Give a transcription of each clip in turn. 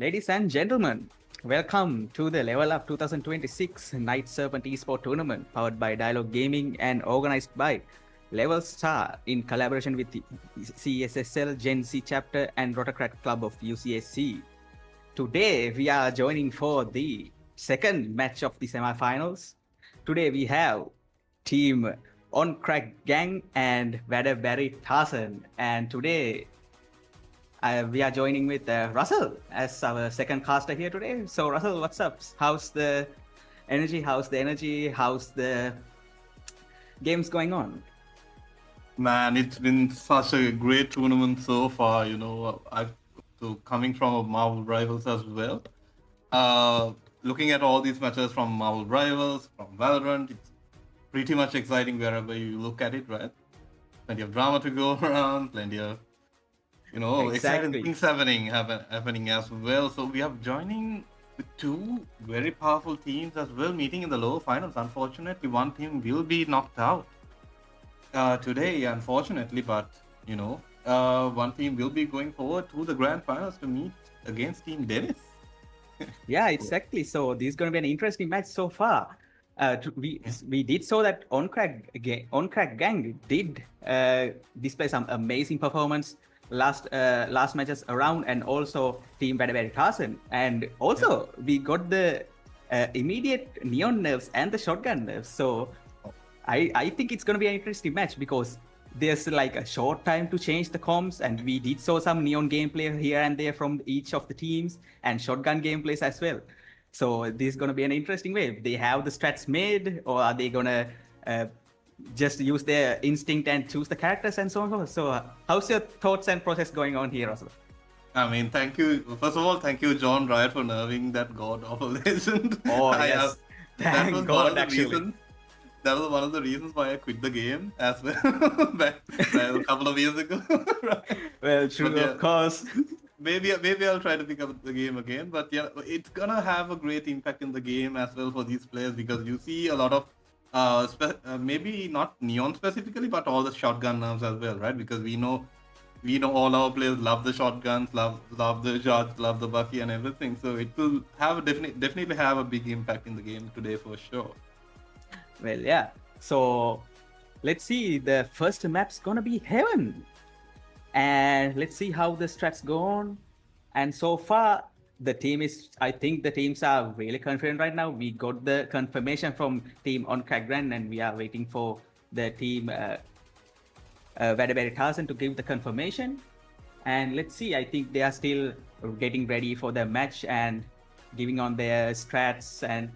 Ladies and gentlemen, welcome to the LevelUp 2026 Night Serpent Esports Tournament powered by Dialog Gaming and organized by LevelStar in collaboration with the CSSL Gen Z chapter and Rotoract Club of UCSC. Today we are joining for the second match of the semifinals. Today we have team On Crack Gang and Vader Barry Tarson, and today we are joining with Russell as our second caster here today. So Russell, what's up? How's the energy? How's the games going on? Man, it's been such a great tournament so far. So coming from Marvel Rivals as well. Looking at all these matches from Marvel Rivals, from Valorant, it's pretty much exciting wherever you look at it, right? Plenty of drama to go around, plenty of exciting things happening as well. So we are joining with two very powerful teams as well, meeting in the lower finals. Unfortunately, one team will be knocked out today, unfortunately, but one team will be going forward to the grand finals to meet against Team Dennis. Yeah, exactly. So this is going to be an interesting match so far. We did saw that On Crack Gang did display some amazing performance last matches around, and also Team Very Tarson, and also we got the immediate neon nerfs and the shotgun nerfs. So I think it's going to be an interesting match because there's like a short time to change the comms, and we did saw some neon gameplay here and there from each of the teams and shotgun gameplays as well. So this is going to be an interesting way. They have the strats made, or are they going to just use their instinct and choose the characters and so on? So how's your thoughts and process going on here, also? I mean, thank you. First of all, thank you, John Riot, for nerving that god of a legend. Oh, yes. Thank God, actually. That was one of the reasons why I quit the game as well back a couple of years ago. Right? Well, true, yeah, of course. Maybe I'll try to pick up the game again, but yeah, it's gonna have a great impact in the game as well for these players, because you see a lot of maybe not neon specifically, but all the shotgun nerfs as well, right? Because we know all our players love the shotguns, love the shots, love the Bucky and everything. So it will have definitely have a big impact in the game today for sure. Well, yeah. So let's see. The first map's gonna be Heaven, and let's see how the strats go on. And so far, I think the teams are really confident right now. We got the confirmation from team on Crackbrand, and we are waiting for the team Very Tarson to give the confirmation. And let's see. I think they are still getting ready for the match and giving on their strats and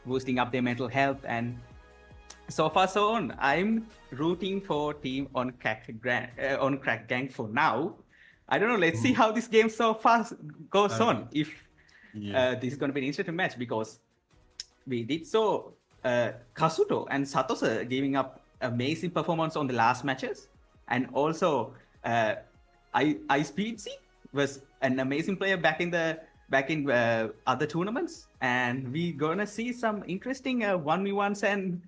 boosting up their mental health. And so far so on, I'm rooting for team on Crack Gang for now. I don't know. Let's see how this game so far goes on. If this is going to be an interesting match, because we did saw Kasuto and Satosa giving up amazing performance on the last matches, and also Speedsy was an amazing player back in other tournaments, and we're gonna see some interesting 1v1s and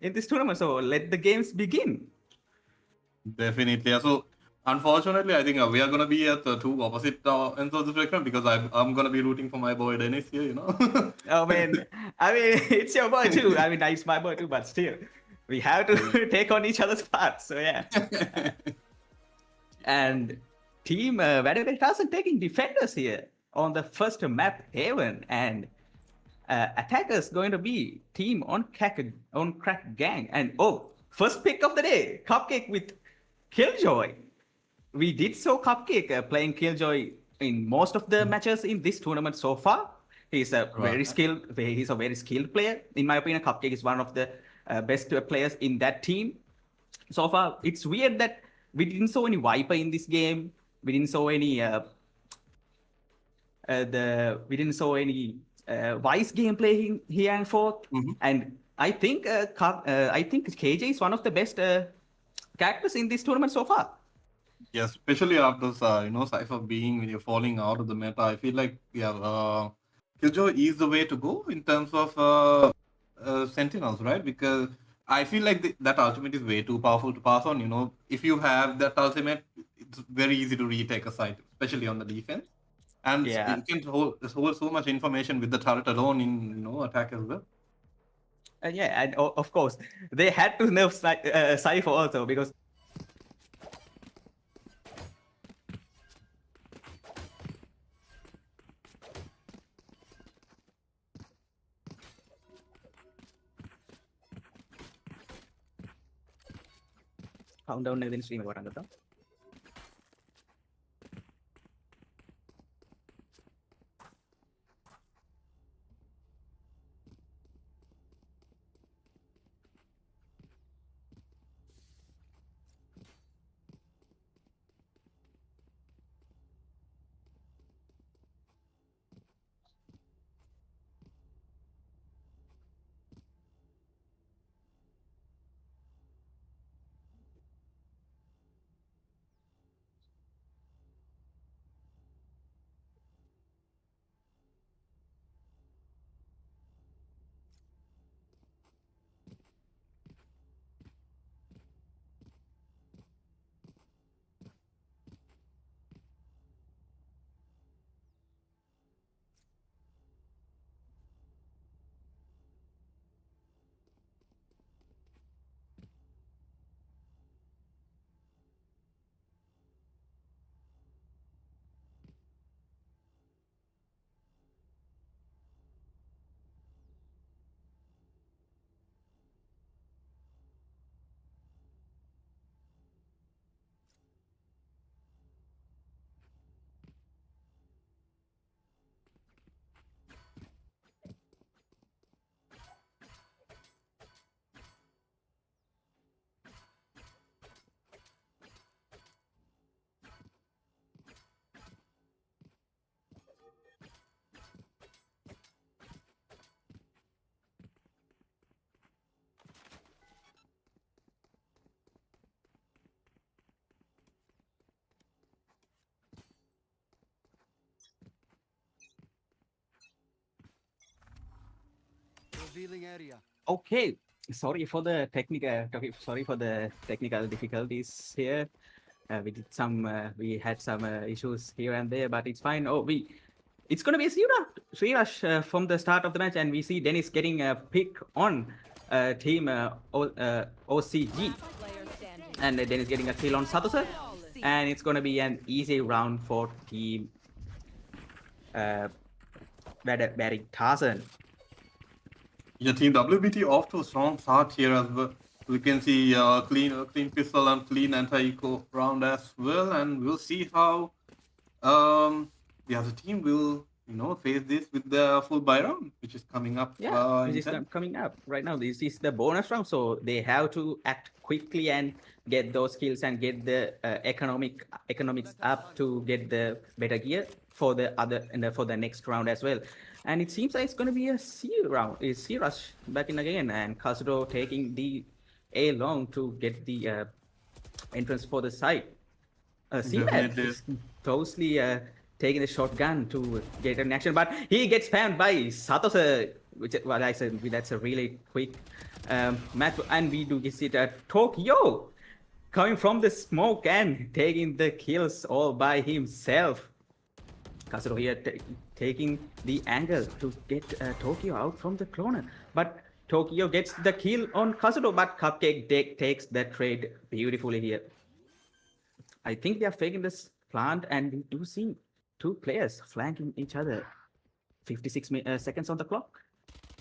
in this tournament. So let the games begin. Definitely. So unfortunately, I think we are going to be at the two opposite ends of the spectrum, because I'm going to be rooting for my boy Dennis here, Oh man, I mean, it's your boy too. I mean, it's my boy too, but still, we have to take on each other's parts. So yeah. And team Very Tarson taking defenders here on the first map, Haven, and attackers going to be team on Crack Gang. And first pick of the day, Cupcake with Killjoy. We did saw Cupcake playing Killjoy in most of the matches in this tournament so far. He's a very skilled player. In my opinion, Cupcake is one of the best players in that team so far. It's weird that we didn't saw any Viper in this game. We didn't saw any Vice gameplay here and forth. And I think KJ is one of the best characters in this tournament so far. Yeah, especially after Cypher being falling out of the meta, I feel like Killjoy is the way to go in terms of Sentinels, right? Because I feel like that ultimate is way too powerful to pass on. If you have that ultimate, it's very easy to retake a site, especially on the defense. And Yeah. you can hold so much information with the turret alone in attack as well. Yeah, and of course, they had to nerf Cypher also because countdown ഇതിന് stream പോരാൻ കേട്ടോ. Revealing area. Okay, sorry for the technical difficulties here. We had some issues here and there, but it's fine. It's gonna be a three rush from the start of the match, and we see Dennis getting a pick on team OCG, and Dennis getting a kill on Satosa, and it's gonna be an easy round for team Barry Tarzan. Yeah, team WBT off to a strong start here as well. We can see clean pistol and clean anti-eco round as well, and we'll see how the other team will face this with the full buy round, which is coming up. Yeah, which is coming up right now. This is the bonus round, so they have to act quickly and get those kills and get the economics up to get the better gear for the for the next round as well. And it seems like it's going to be a C rush back in again, and Kazuto taking the A long to get the entrance for the side. C-Lab is closely taking the shotgun to get an action, but he gets spammed by Satosa, which, well, I said that's a really quick match. And we do see that Tokyo coming from the smoke and taking the kills all by himself. Kazuto here taking the angle to get Tokyo out from the corner, but Tokyo gets the kill on Kazuto, but Cupcake takes the trade beautifully here. I think they are faking this plant, and we do see two players flanking each other. 56 seconds on the clock,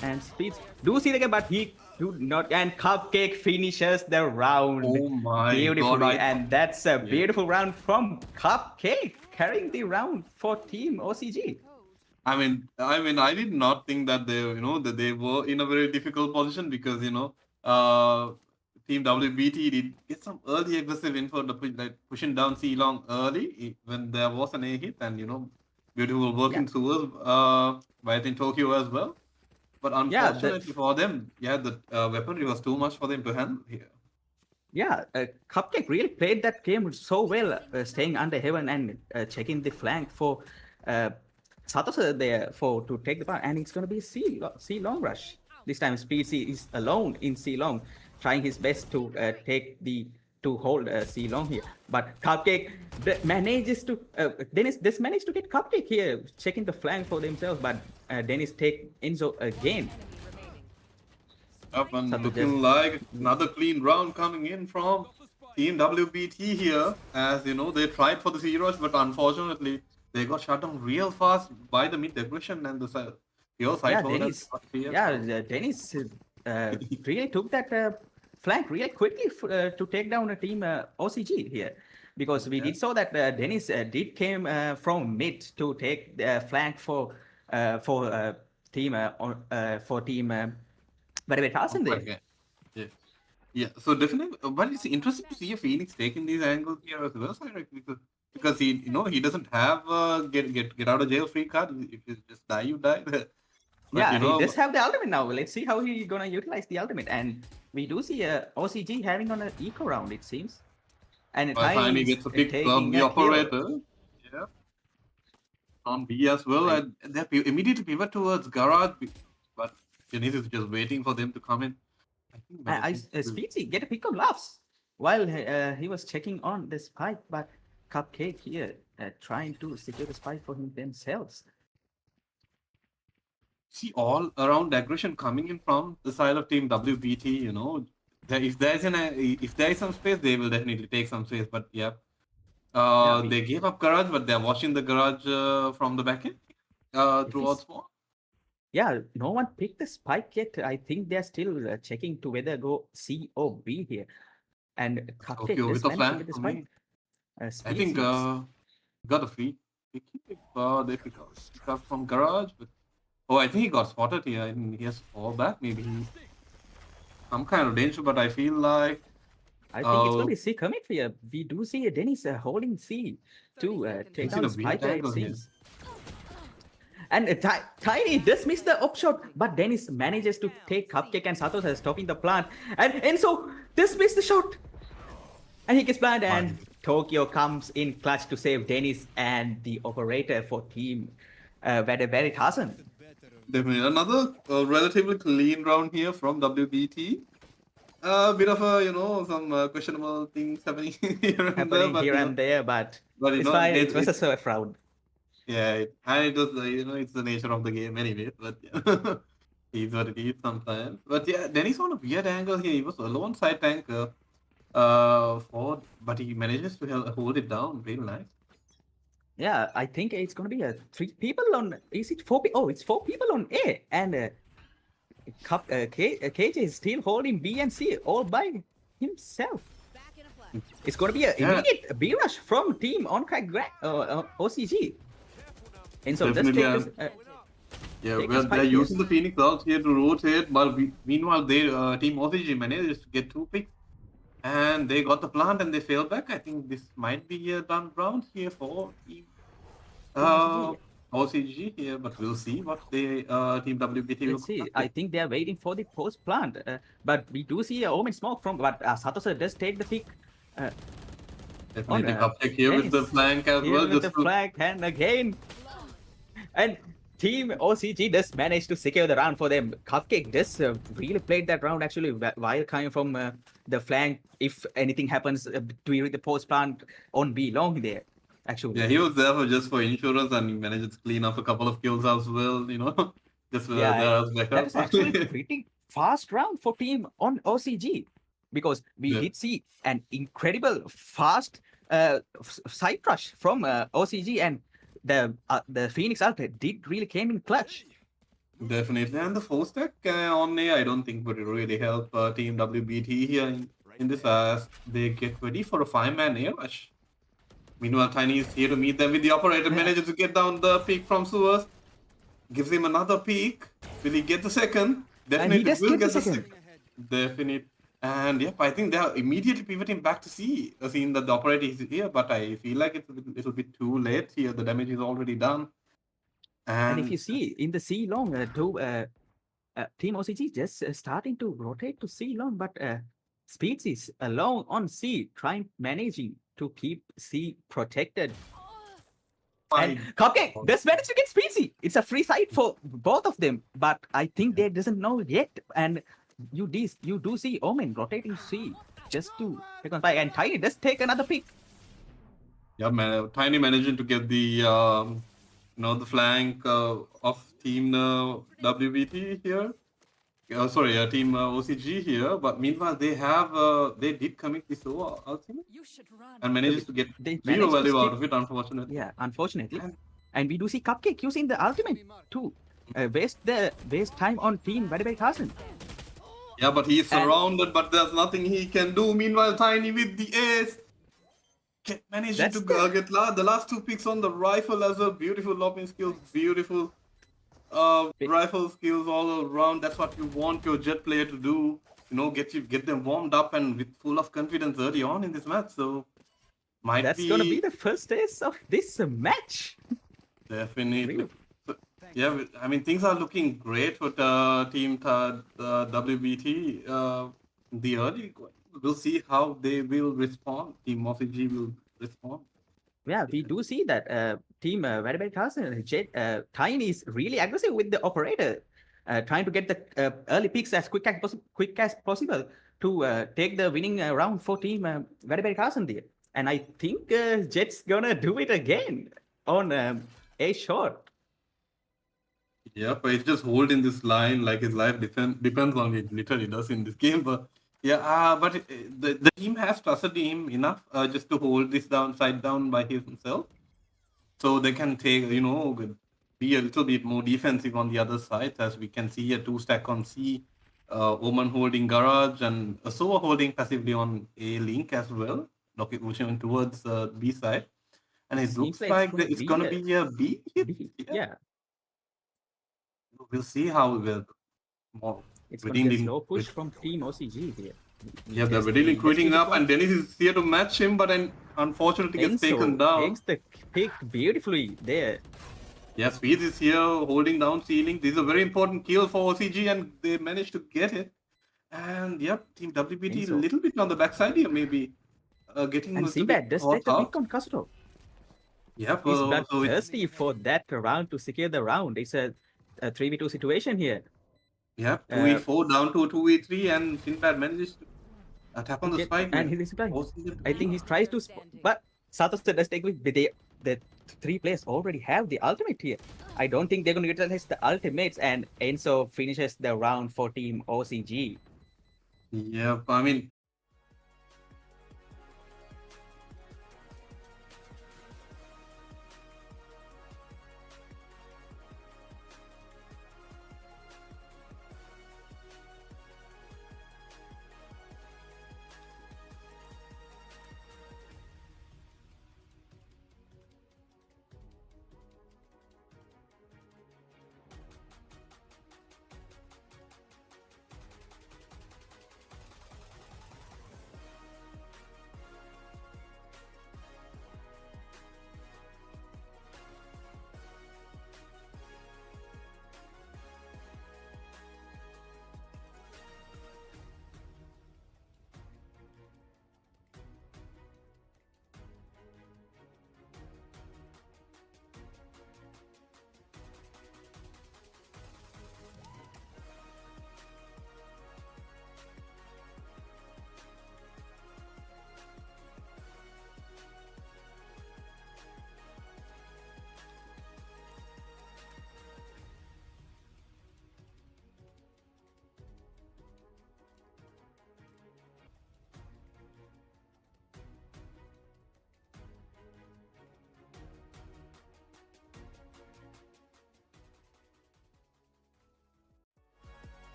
and Speeds do see the game, but he do not, and Cupcake finishes the round. Oh my beautifully, God, and that's a beautiful round from Cupcake, carrying the round for Team OCG. I mean, I did not think that they were in a very difficult position because Team WBT did get some early aggressive info, pushing down C long early when there was an A hit, and beautiful working through by Team Tokyo as well. But unfortunately for them, the weaponry was too much for them to handle here. Yeah, Cupcake really played that game so well, staying under heaven and checking the flank for Satosa there to take the part, and it's going to be C long rush. This time Speed C is alone in C long, trying his best to to hold C long here. But Cupcake manages to Dennis just managed to get Cupcake here, checking the flank for themselves. But Dennis take Enzo again. Up and Something looking like another clean round coming in from Team WBT here. As you know, they tried for the zeros, but unfortunately, they got shut down real fast by the mid aggression and the pure side Yeah, forward. Dennis. Yeah, Dennis really took that flank really quickly to take down a team OCG here, because we did saw that Dennis did came from mid to take the flank for team by Carson there. Okay. Yeah. Yeah. So definitely, but it's interesting to see a Phoenix taking these angles here as well, Cyrus, because he doesn't have get out of jail free card. If you just die, you die. But, Yeah, he does have the ultimate now. Let's see how he's gonna utilize the ultimate. And we do see OCG having on an eco round, it seems. And Tiny gets a pick from the operator. Yeah. On B as well, Right. and they immediately pivot towards garage, but Dennis is just waiting for them to come in. I think Speedsy get a pick on laughs while he was checking on the spike, but Cupcake here trying to secure the spike for him themselves. see all around aggression coming in from the side of Team WBT. If there is some space, they will definitely take some space. But yeah, they gave up garage, but they're watching the garage from the back end towards more. Yeah, no one picked the spike yet. I think they're still checking to whether go C or B here. And Cupcake Okay, with just the managed to flank get the for spike. me. I think got a free pick if they pick up from garage, but I think he got spotted here. I think he has to fall back. Maybe he's some kind of danger, but I feel like I think it's going to be C commit here. We do see Dennis holding C to take down the spike, it seems. And Tiny does miss the upshot, but Dennis manages to take Cupcake and Satoshi stopping the plant. And Enzo does miss the shot. And he gets blind, and Tokyo comes in clutch to save Dennis and the operator for team very Tarzan. Definitely another relatively clean round here from WBT. A bit of some questionable things happening here and there, but it's fine. It was a surf round. Yeah, and it was it's the nature of the game anyway. But yeah, he's what it is sometimes. But yeah, Dennis on a weird angle here. He was alone side tanker, but he manages to hold it down. Really nice. Yeah, I think it's going to be 3 people on. Is it 4 people? Oh, it's 4 people on A, and KJ is still holding B and C all by himself. It's going to be an immediate B rush from team on crack OCG. And so just take this, they're using the Phoenix out here to rotate, but meanwhile, team OCG manages to get 2 picks, and they got the plant and they fell back. I think this might be a done round here for team OCG here, but we'll see what the team WBT will see. I think they are waiting for the post plant, but we do see a Omen smoke from, but Satoshi does take the pick. Definitely Cupcake here with the flank as well. With the flank, and again. And team OCG does manage to secure the round for them. Cupcake does really played that round actually while coming from the flank. If anything happens during the post plant on B long there, actually. Yeah, he was there just for insurance, and he managed to clean up a couple of kills as well. Just there as backup. That is actually pretty fast round for team on OCG, because we did see an incredible fast side rush from OCG, and the Phoenix Alpha did really came in clutch. Definitely, and the 4-stack on A, I don't think would really help Team WBT here in this as they get ready for a 5-man air rush. Meanwhile, Tiny is here to meet them with the operator, manages to get down the peak from Sewers, gives him another peak. Will he get the second? Definitely will get the second. Definitely. And yep, I think they are immediately pivoting back to C, seeing that the operator is here, but I feel like it's a little bit too late here. The damage is already done. And if you see in the C long, Team OCG just starting to rotate to C long, but Speeds is alone on C, managing to keep C protected. And Cupcake does manage to get Speedsy. It's a free side for both of them, but I think they doesn't know yet. And you do see Omen rotating C. just to take on fight. And Tiny does take another pick. Yeah, man, Tiny managing to get the the flank of team WBT here. Sorry, team OCG here. But meanwhile, they did commit this over ultimate and manages to get They zero managed to value out skip. of it, unfortunately. Yeah, unfortunately. And- And we do see Cupcake using the ultimate to waste time on team Very Carson. Yeah, but he's And- surrounded, but there's nothing he can do. Meanwhile, Tiny with the ace. Managing That's to get the last two picks on the rifle as well. Beautiful lobbing skills, beautiful rifle skills all around. That's what you want your Jet player to do. Get them warmed up and with full of confidence early on in this match. So That's gonna be the first taste of this match. definitely. Really? So, yeah, I mean things are looking great for team WBT. The early, we'll see how they will respond. Team OCG will respond. Yeah, we do see that team Very Carson, Tiny is really aggressive with the operator, trying to get the early picks as quick as possible to take the winning round for team Very Carson there. And I think Jet's gonna do it again on a shot. Yeah, but it's just holding this line like his life depends on it. Literally does in this game. But yeah, the team has trusted him enough just to hold this side down by himself, so they can take be a little bit more defensive on the other side, as we can see a 2-stack on C, Oman holding Garage and Sova holding passively on A Link as well, looking towards B side, and it Seems looks like it's it's gonna be a B hit. B. Yeah, We'll see how well more it's gonna be a redeeming slow push from team OCG here. Yeah, they're really quitting up, and Dennis is here to match him, but then unfortunately gets taken down. Takes the pick beautifully there. Yeah, Speeds is here holding down ceiling. This is a very important kill for OCG, and they managed to get it. And yep, Team WBT a little bit on the backside here, maybe getting And a little Simbad bit does caught take the out. pick on Castro. Yep, He's so it's thirsty for that round to secure the round. It's a 3v2 situation here. yep 2v4 down to 2v3, and Sinbad manages to tap on the spike. And he's back. forcing it I think he tries to, but Satos does take with the three players already have the ultimate here. I don't think they're going to utilize the ultimates, and Enzo finishes the round for team OCG. Yep, I mean,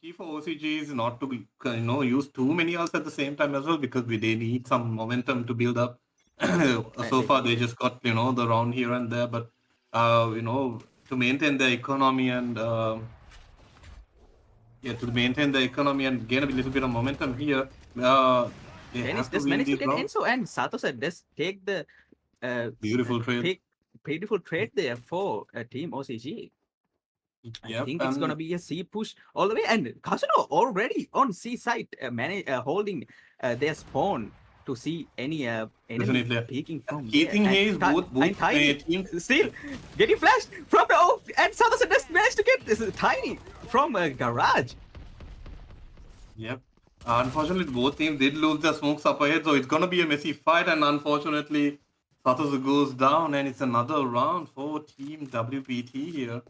key for OCG is not to use too many ults at the same time as well, because they need some momentum to build up. So far they just got the round here and there, but to maintain the economy and gain a little bit of momentum here, they Dennis have to just win managed to this get round. Enzo, and Satosa just take the Beautiful trade. beautiful trade there for Team OCG. I Yep, think it's gonna be a C push all the way, and Kasuno already on C side, holding their spawn to see any enemy Definitely. peeking from Key there. thing And here is both Tiny teams. still getting flashed from the and Satosa just managed to get this Tiny from a garage. Yep. Unfortunately, both teams did lose their smokes up ahead, so it's gonna be a messy fight. And unfortunately, Satosu goes down, and it's another round for Team WBT here.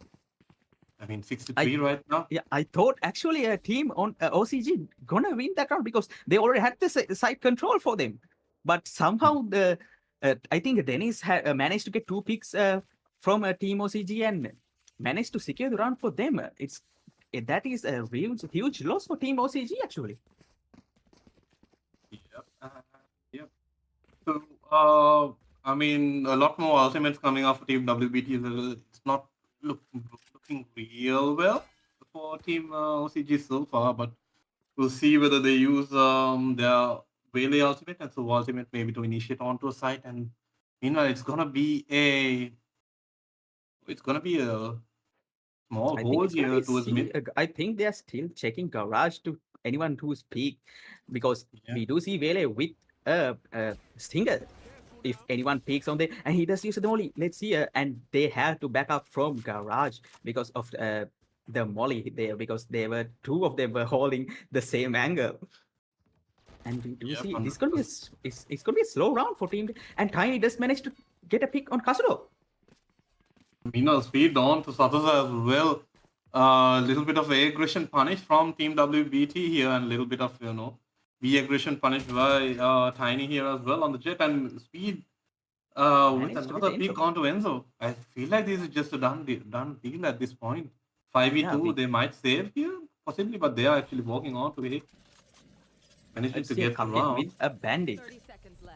I mean, 6-3 right now. Yeah, I thought actually a team on OCG gonna win that round because they already had this side control for them, but somehow the I think Dennis managed to get 2 picks from Team OCG and managed to secure the round for them. That is a huge loss for Team OCG actually. Yep. Yep. So, I mean, a lot more ultimates coming off Team WBT. It's not looking real well for Team OCG so far, but we'll see whether they use their Waylay ultimate and so ultimate maybe to initiate onto a site. And meanwhile, it's gonna be a small hold here towards mid. I think they are still checking garage to anyone who's peak because we do see Vele with Stinger. If anyone peaks on there, and he does use the molly, let's see, and they have to back up from garage because of the molly there, because they were 2 of them were holding the same angle. And we do see this gonna be it's gonna be a slow round for team, and Tiny does manage to get a pick on Kasudo. Meanwhile, speed on to Satosa as well. A little bit of aggression punish from Team WBT here, and a little bit of B aggression punished by Tiny here as well on the jet, and speed with another pick onto Enzo. I feel like this is just a done deal at this point. 5v2, they might save here possibly, but they are actually walking on to it. Managing to get around with a bandit.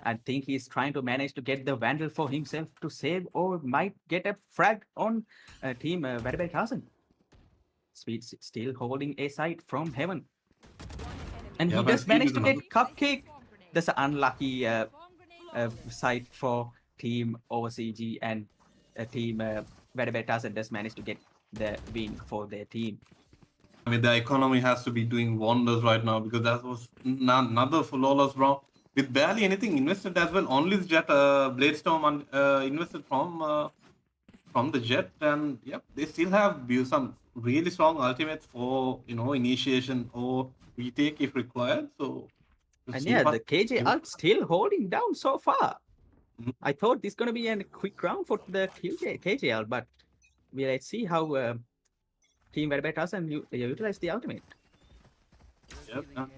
I think he's trying to manage to get the Vandal for himself to save, or might get a frag on Team Verbeck Carson. Speed still holding a side from heaven. And he just managed to get Cupcake. That's an unlucky side for Team OCG, and Team Verbeck Carson just managed to get the win for their team. I mean, the economy has to be doing wonders right now, because that was another flawless round with barely anything invested as well. Only the jet, Bladestorm invested from the jet, and yep, they still have some really strong ultimates for initiation or retake if required. So, and yeah, the KJ ult still holding down so far. I thought this is gonna be a quick round for the KJ ult, but let's see how Team Verbeck and utilize the ultimate. Yep.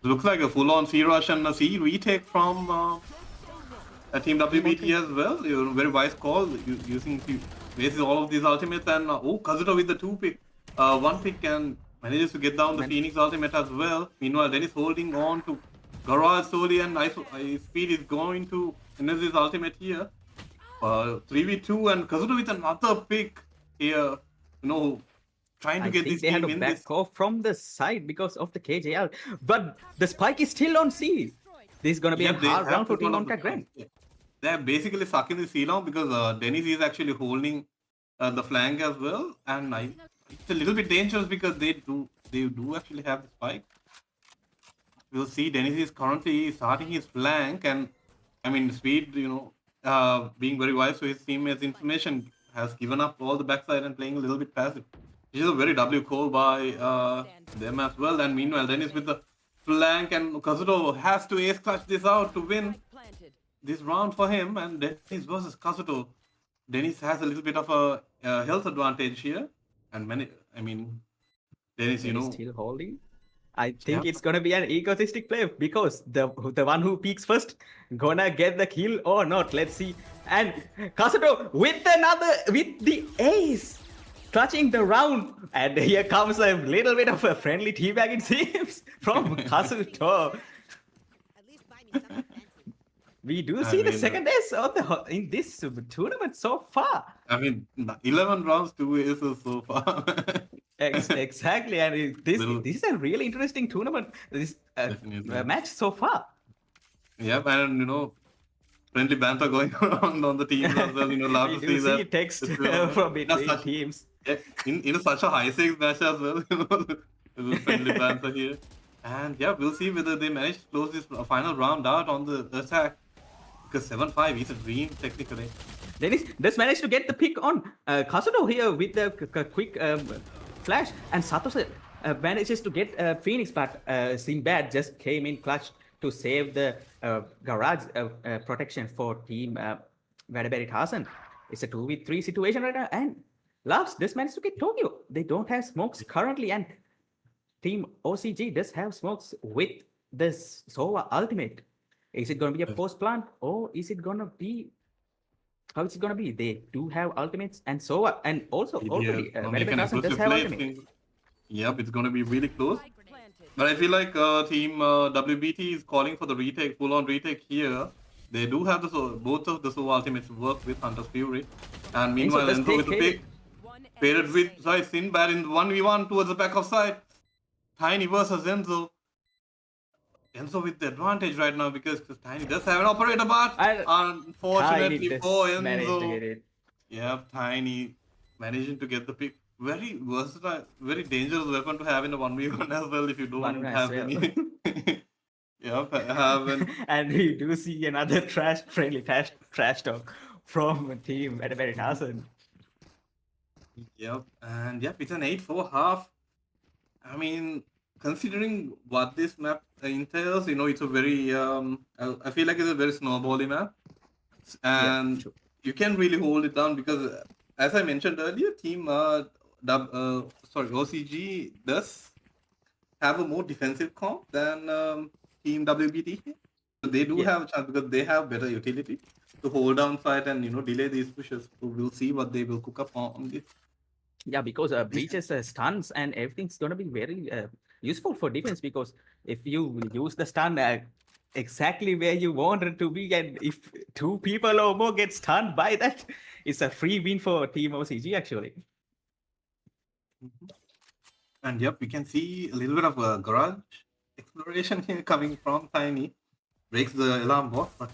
Looks like a full-on C rush and a C retake from Team WBT as well. Very wise call using bases all of these ultimates, and Kazuto with the 2 pick, 1 pick, and manages to get down the Phoenix ultimate as well. Meanwhile, Dennis holding on to Garage slowly, and Speed is going to invest his ultimate here. 3v2, and Kazuto with another pick here. Trying to get this team in. They had to back off from the side because of the KJL, but the spike is still on C. This is gonna be a hard round for Team Contact Grand. They're basically stuck in the C now because Dennis is actually holding the flank as well, and it's a little bit dangerous because they do actually have the spike. We'll see. Dennis is currently starting his flank, and I mean, Speed, being very wise to his teammates' information, has given up all the backside and playing a little bit passive. Which is a very W call by them as well. And meanwhile, Dennis with the flank, and Kazuto has to ace clutch this out to win this round for him. And Dennis versus Kazuto. Dennis has a little bit of a health advantage here, and Dennis, still holding. I think it's gonna be an ecosystic play because the one who peaks first gonna get the kill or not. Let's see. And Kazuto with the ace. clutching the round. And here comes a little bit of a friendly teabag, it seems, from Kazuto. At least buy me something fancy. We do I see the mean, second ace on in this tournament so far. I mean, 11 rounds, 2 aces so far. Exactly, and this is a really interesting tournament. This Definitely. match so far. Yep, and friendly banter going on the teams as well. Love We to do see that. see text It's, from between such- teams. Yeah, in such a high stakes match as well. There's a friendly banter here. And yeah, we'll see whether they manage to close this final round out on the attack. Because 7-5 is a dream technically. Dennis does manage to get the pick on Kasudo here with the quick flash, and Satoshi manages to get Phoenix, but Sinbad just came in clutch to save the garage protection for team Vadaberry Tarzan. It's a 2v3 situation right now, and Loves does manage to get Tokyo. They don't have smokes currently, and team OCG does have smokes with this Sova ultimate. Is it going to be a post plant, or is it going to be? How is it going to be? They do have ultimates, and Sova, and also already Vadaberry Tarzan does have ultimate. Yep, it's going to be really close. But I feel like team WBT is calling for the retake, full-on retake here. They do have both of the Sova ultimates work with Hunter's Fury. And meanwhile, does Enzo with the take pick. Paired with Sinbad in 1v1 towards the back of side. Tiny versus Enzo. Enzo with the advantage right now because Tiny does have an operator, but unfortunately for Enzo. Yeah, Tiny managing to get the pick. Very versatile, very dangerous weapon to have in a 1v1 as well if you don't have any. Yep, and we do see another friendly trash talk from team Vadaberry Tarzan. Yep, and yep, it's an 8-4 half. I mean, considering what this map entails, it's a very, I feel like it's a very snowbally map. And you can really hold it down because, as I mentioned earlier, team OCG does have a more defensive comp than team WBT. So they do have a chance because they have better utility to hold down fight and delay these pushes. So we'll see what they will cook up on this. Yeah, because breaches, stuns, and everything's gonna be very useful for defense. Because if you use the stun exactly where you want it to be, and if 2 people or more get stunned by that, it's a free win for Team OCG actually. And yep, we can see a little bit of a garage exploration here coming from Tiny. Breaks the alarm bot, but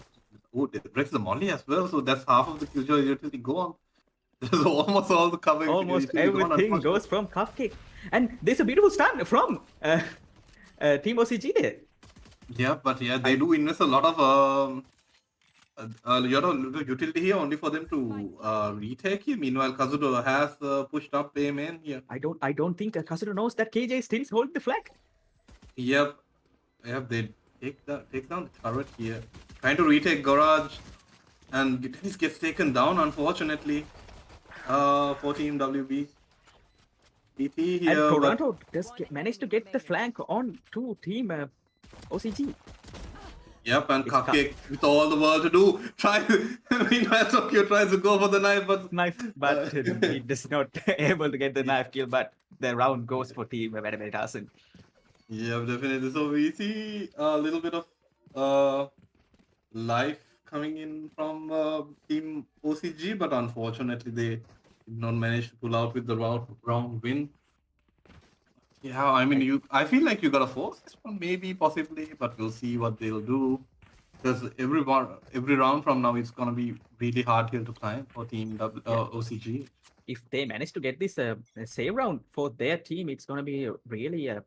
it breaks the molly as well. So that's half of the Killjoy utility gone. There's almost all the cover. Almost everything goes from Cupcake. And there's a beautiful stun from Team OCG there. Yeah, but yeah, they do invest a lot of utility here only for them to retake him. Meanwhile, Kazuto has pushed up a man here. I don't think Kazuto knows that KJ still holding the flag. Yep, they take down the turret here. Trying to retake garage, and Dennis gets taken down unfortunately. For Team WBT here. And Toronto does manage to get the flank on to Team OCG. Yep, and Cupcake with all the world to do. Meanwhile, Tokyo tries to go for the knife, but he does not able to get the knife kill. But the round goes for Team Vadaberry Tarzan. Yeah, definitely. So we see a little bit of life coming in from Team OCG, but unfortunately they did not manage to pull out with the round win. Yeah, I mean, I feel like you gotta force this one, maybe, possibly, but we'll see what they'll do. Because every round from now, it's gonna be really hard hill to climb for Team OCG. If they manage to get this save round for their team, it's gonna be really a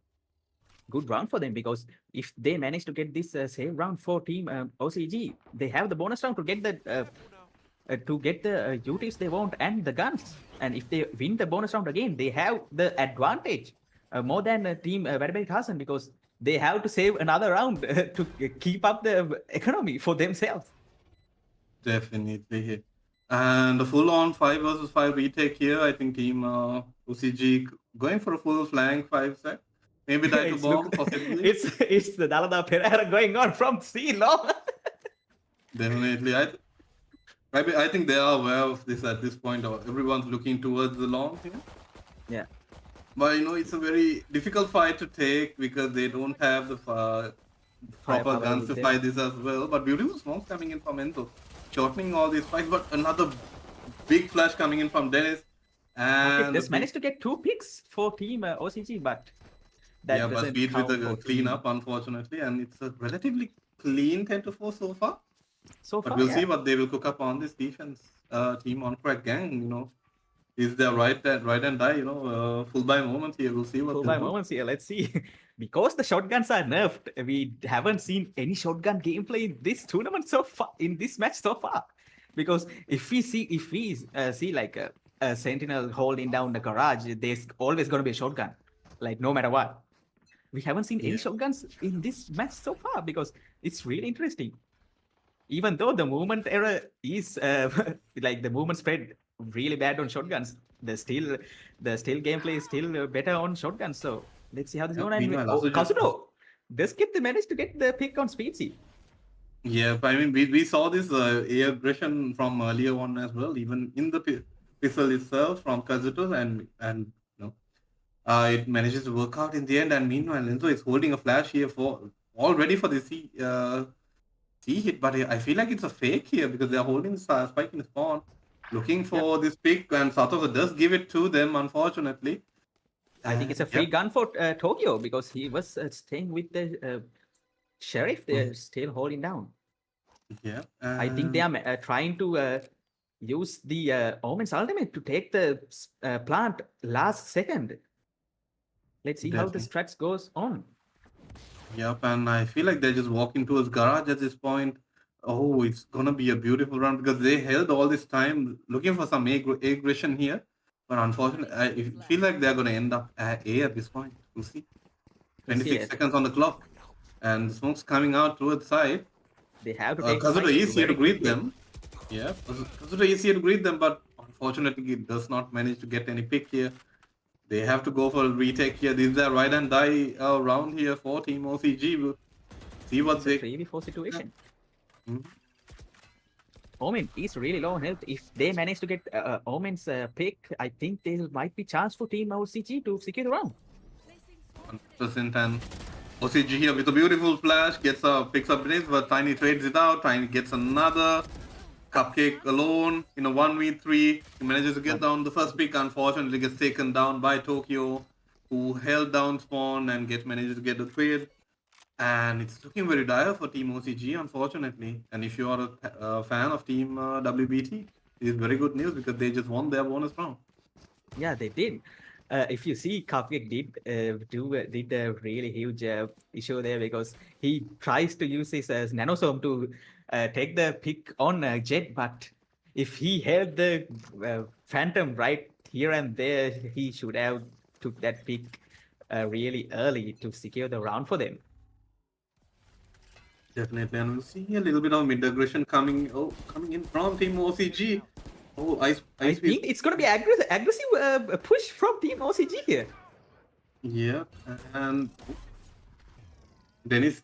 good round for them, because if they manage to get this save round for Team OCG, they have the bonus round to get the UTs they want and the guns. And if they win the bonus round again, they have the advantage more than Team Vadaberry Tarzan, because they have to save another round to keep up the economy for themselves. Definitely. And a full-on 5 versus 5 retake here. I think Team OCG going for a full flank 5 set. Maybe die to bomb, possibly. It's the Dalada Pereira going on from C-Law. Definitely. I think they are aware of this at this point. Everyone's looking towards the long here. Yeah. But you know, it's a very difficult fight to take because they don't have the proper Firepower guns to with them. fight this as well. But beautiful smokes coming in from Enzo, shortening all these fights. But another big flash coming in from Dennis, Okay, and the just managed to get 2 picks for team OCG, but that yeah, but doesn't speed with count the for cleanup, unfortunately, and it's a relatively clean 10-4 so far. so But far. we'll Yeah. see what they will cook up on this defense team on crack gang. You know, is their right and die? You know, full buy moment here. We'll see what Full they'll by do. moments here. Let's see. Because the shotguns are nerfed, we haven't seen any shotgun gameplay in this tournament so far, in this match so far. Because if we see like a sentinel holding down the garage, there's always going to be a shotgun, like no matter what. We haven't seen any Yeah. shotguns in this match so far because it's really interesting. Even though the movement error is like the movement spread really bad on shotguns, the still gameplay is still better on shotguns. So let's see how this Yeah, goes. And meanwhile, also just Kazuto does get the manage to get the pick on Speedsy. yeah, I mean, we saw this aggression from earlier on as well, even in the pistol itself from Kazuto, and you know, it manages to work out in the end. And meanwhile, Enzo is holding a flash here for all ready for the C hit, but I feel like it's a fake here because they are holding spike in spawn, looking for this pick, and Satoshi does give it to them, unfortunately. I think it's a free gun for Tokyo because he was staying with the sheriff. They're still holding down. Yeah, I think they are trying to use the Omen's ultimate to take the plant last second. Let's see how the strats goes on. Yep, and I feel like they're just walking towards garage at this point. Oh, it's gonna be a beautiful run because they held all this time looking for some aggression here, but unfortunately, I feel like they're gonna end up at A at this point. We'll see. We'll see 26 it. seconds on the clock, and the smoke's coming out towards side. They have to take Kazuto fight is here to very greet quickly. them. Yeah, Kazuto is here to greet them, but unfortunately, he does not manage to get any pick here. They have to go for a retake here. This is their ride and die round here for Team OCG. We'll see what It's a they 3v4 situation. Mhm. Omen is really low on health. If they manage to get Omen's pick, I think there might be chance for Team OCG to secure the round. 100%, and OCG here with a beautiful flash picks up Dennis, but Tiny trades it out. Tiny gets another Cupcake alone in a 1v3. He manages to get down the first pick. Unfortunately, gets taken down by Tokyo, who held down spawn and manages to get the trade. And it's looking very dire for Team OCG, unfortunately. And if you are a fan of Team WBT, it's very good news because they just won their bonus round. Yeah, they did. If you see, Cupcake did a really huge issue there because he tries to use his nanosome to take the pick on Jet, but if he held the Phantom right here and there, he should have took that pick really early to secure the round for them. Definitely, and we'll see a little bit of mid aggression coming in from Team OCG. Oh, I think it's going to be aggressive push from Team OCG here. Yeah, and Dennis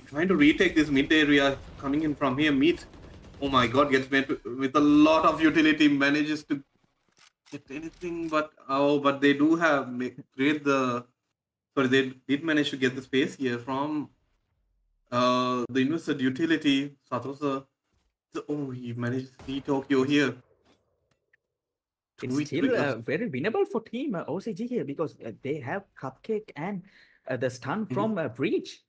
trying to retake this mid area, coming in from here, meets. Oh my god, gets met with a lot of utility, manages to get anything, but they do have they did manage to get the space here from the invested utility, Satosa. Oh, he managed to see Tokyo here. It's still very winnable for Team OCG here because they have Cupcake and the stun from Breach.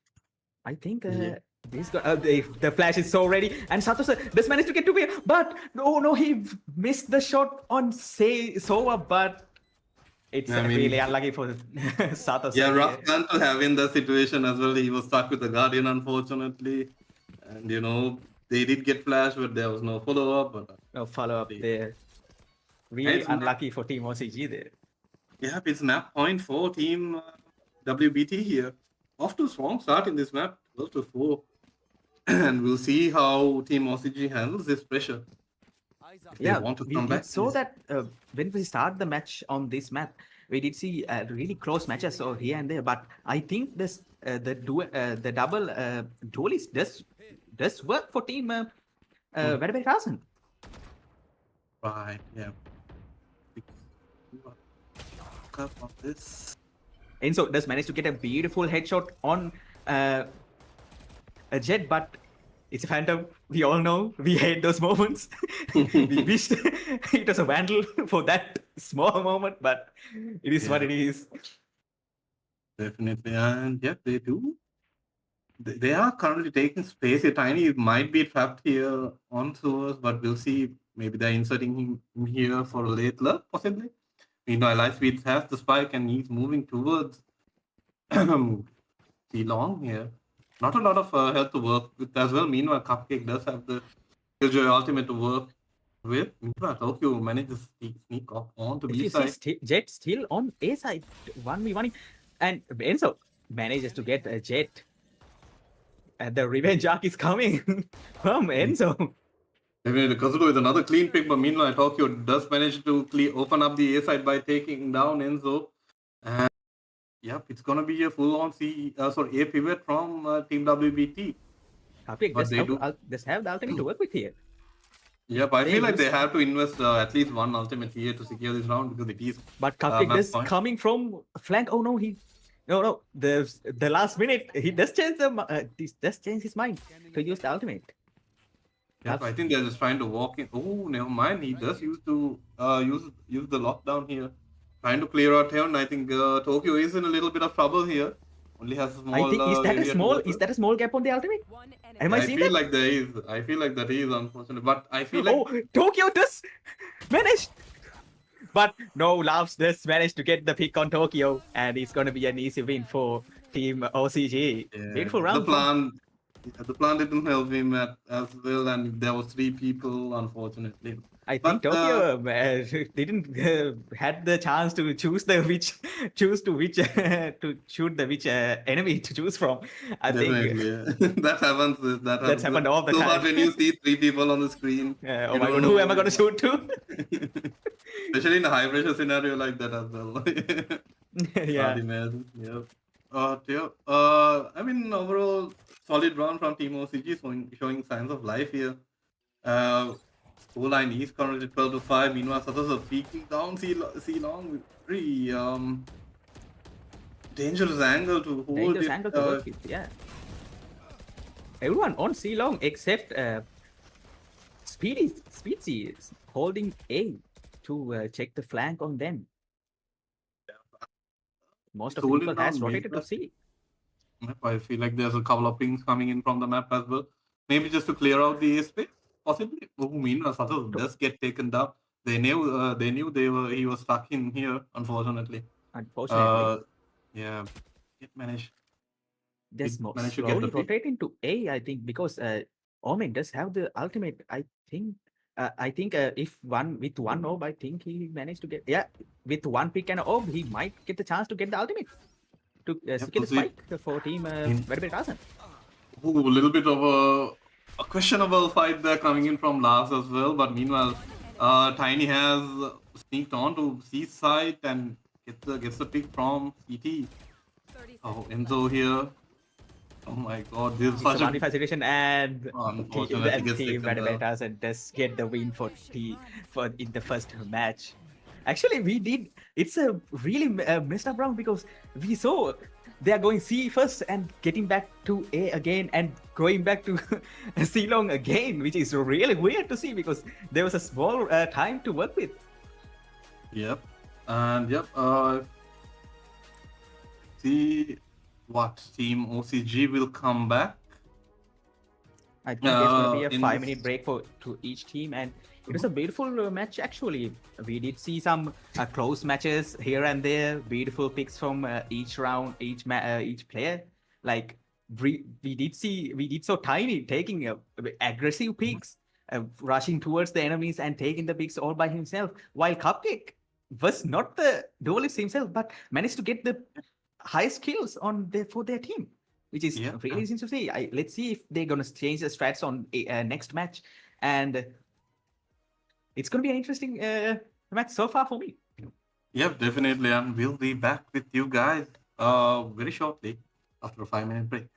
I think this the flash is so ready, and Satosa does manage to get to me, but no, he missed the shot on Sova, but it's really unlucky for Satosa. Yeah, rough plan to have in the situation as well. He was stuck with the Guardian, unfortunately, and they did get flash, but there was no follow-up. No follow-up there. Really unlucky for Team OCG there. Yeah, it's map point for Team WBT here. Off to a strong start in this map, 12-4. And we'll see how Team OCG handles this pressure. Yeah, we saw that when we start the match on this map, we did see really close matches over here and there. But I think this the double duelist does work for Team Vedabek. Right, yeah. backup on this. Enzo does manage to get a beautiful headshot on a Jet, but it's a Phantom. We all know. We hate those moments. We wished it was a Vandal for that small moment, but it is what it is. Definitely, and yeah, they do. They are currently taking space here. Tiny might be trapped here on sewers, but we'll see. Maybe they're inserting him here for a late lurk, possibly. Meanwhile, Lightspeed has the spike and he's moving towards Long here. Not a lot of health to work with as well. Meanwhile, Cupcake does have the Killjoy ultimate to work with. Meanwhile, Tokyo manages to sneak up onto If B you see side. Jet still on A side, 1v1, and Enzo manages to get a Jet. And the revenge arc is coming from Enzo. Definitely, Kazuto with another clean pick, but meanwhile, Tokyo does manage to open up the A side by taking down Enzo. And yep, it's gonna be a full-on A pivot from Team WBT. Cupcake But they do. just have the ultimate to work with here. Yep, I They feel like use- they have to invest at least one ultimate here to secure this round because it is. But Cupcake match does point. coming from flank. Oh no, no. The last minute he does change his mind to use the ultimate. Yep, I think they're just trying to walk in. Oh, never mind. He does use the lockdown here, trying to clear out Heaven. I think Tokyo is in a little bit of trouble here. Only has a small. I think is area to work with. that a small gap on the ultimate? Am I I seeing feel that? like there is. I feel like that is unfortunate, but I feel like Oh, Tokyo does manage. But no, Loves does manage to get the pick on Tokyo, and it's going to be an easy win for Team OCG. Beautiful round. the plan didn't help him as well, and there was 3 people, unfortunately. I think But, Tokyo didn't had the chance to choose which to shoot the which enemy to choose from. I think Definitely, yeah. That happens. That That's happened all the so time. hard when you see 3 people on the screen. oh You my don't god, who know am I going to shoot to? Especially in a high pressure scenario like that as well. Yeah. Can't imagine. Yep. Yeah. I mean, overall, solid round from Team OCG, showing signs of life here. Scoreline is currently 12-5. Meanwhile, others are peeking down. C long, very dangerous angle to hold Dangerous it. angle to work with, yeah. Everyone on C long except Speedy is holding A to check the flank on them. Most of the Holding people has down rotated to mid. C. Yep, I feel like there's a couple of pings coming in from the map as well. Maybe just to clear out the A space, possibly. Oh, meanwhile, Sato does get taken down. They knew he was stuck in here, unfortunately. Unfortunately, Yeah, it managed. just managed to get slowly the pick. rotating to A, I think, because Omen does have the ultimate. I think if with one orb, I think he managed to get with one pick and orb, he might get the chance to get the ultimate to secure the spike for team very Tarzan. A little bit of a questionable fight there coming in from Lars as well. But meanwhile, Tiny has sneaked on to C side and gets the pick from CT. Oh, Enzo here. Oh my god, this is such a situation, and unfortunately team very Tarzan does get the win for in the first match. Actually, we did. It's a really messed up round because we saw they are going C first and getting back to A again and going back to C long again, which is really weird to see because there was a small time to work with. Yep. And yep. See what team OCG will come back. I think there's going to be a 5-minute break to each team, and it was a beautiful match actually. We did see some close matches here and there, beautiful picks from each round, each player. Like we did so Tiny taking aggressive picks, rushing towards the enemies and taking the picks all by himself, while Cupcake was not the duelist himself, but managed to get the highest kills for their team, which is really easy to see. Let's see if they're going to change the strats on next match, and it's going to be an interesting match so far for me. Yep, definitely, and we'll be back with you guys very shortly after a 5-minute break.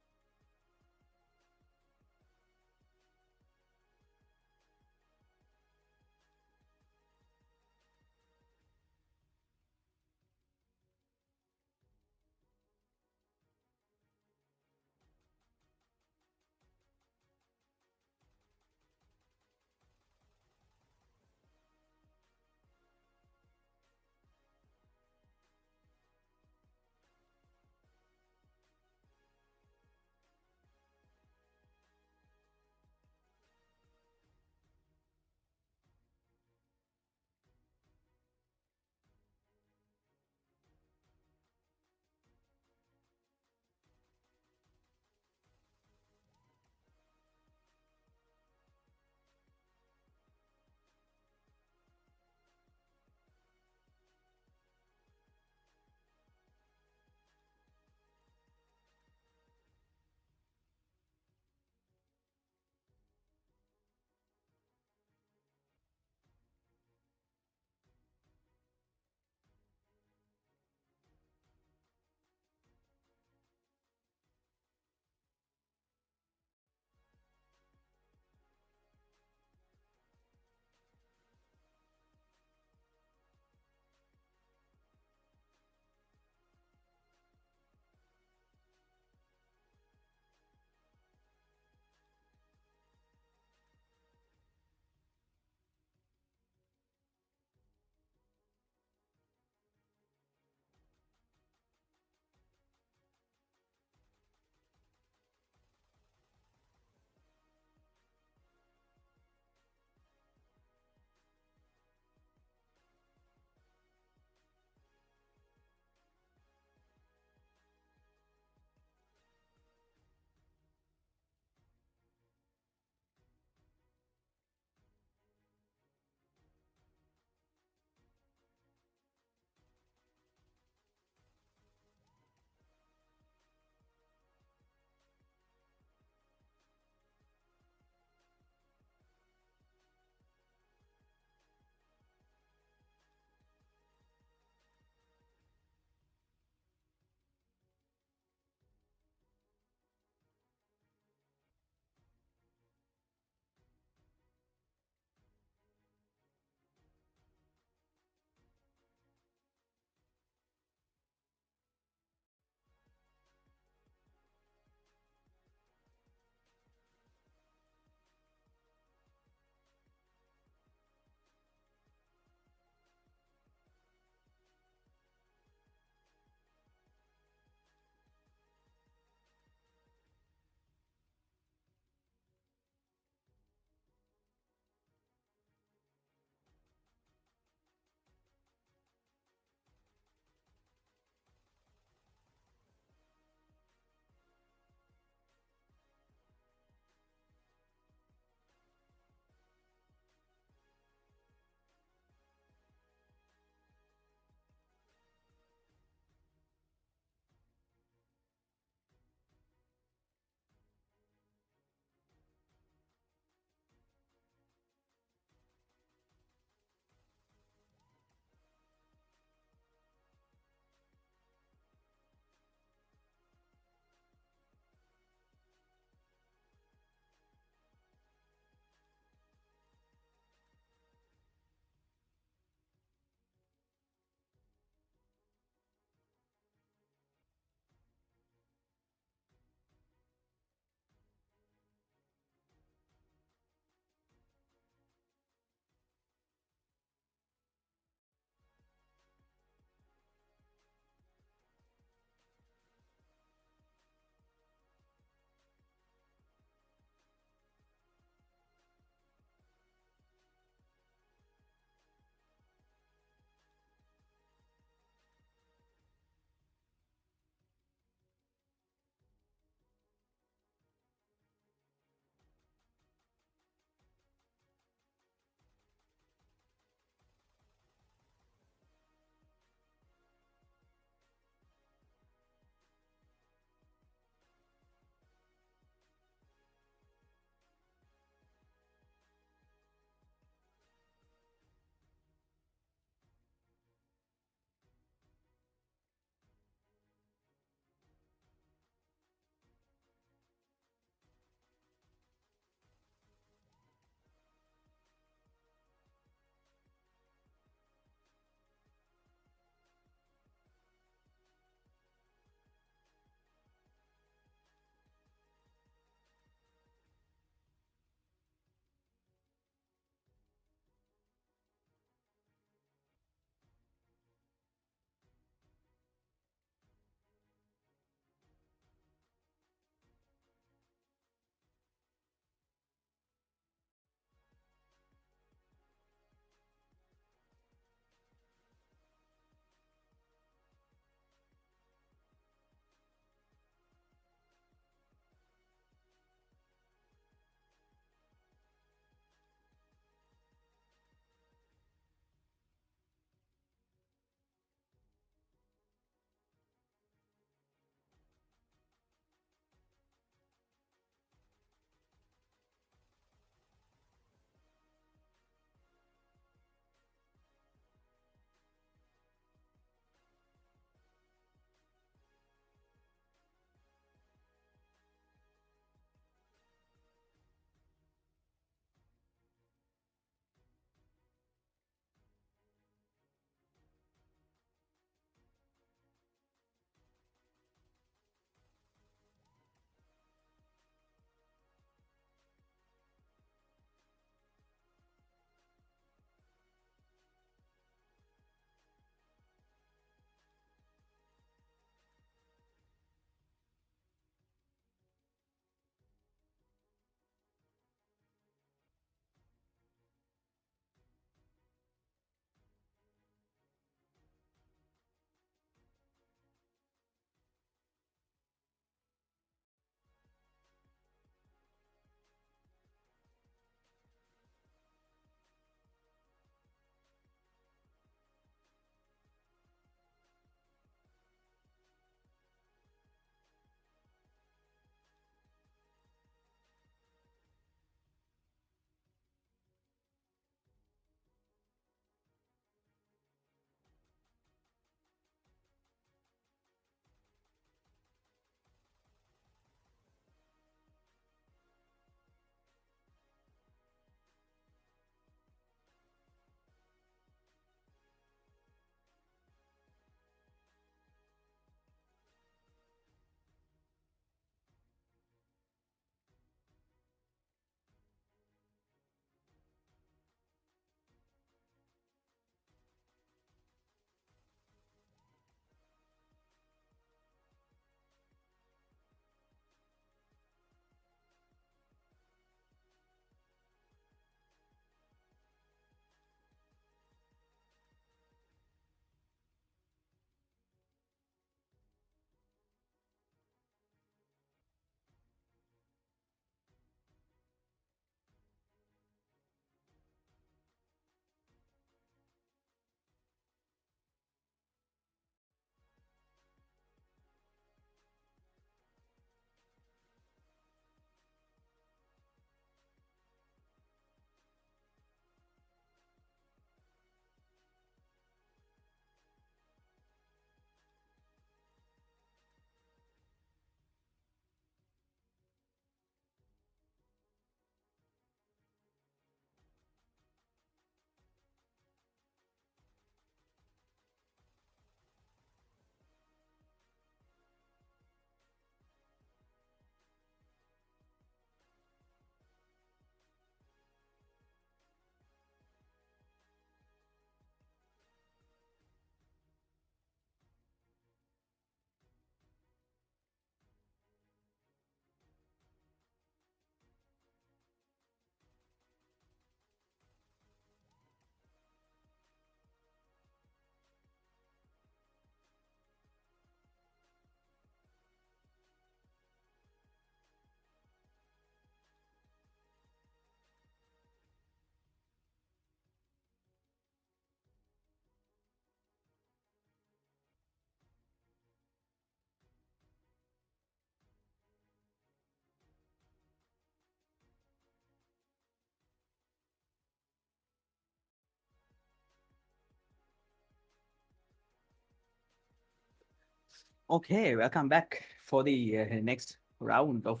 Okay, welcome back for the next round of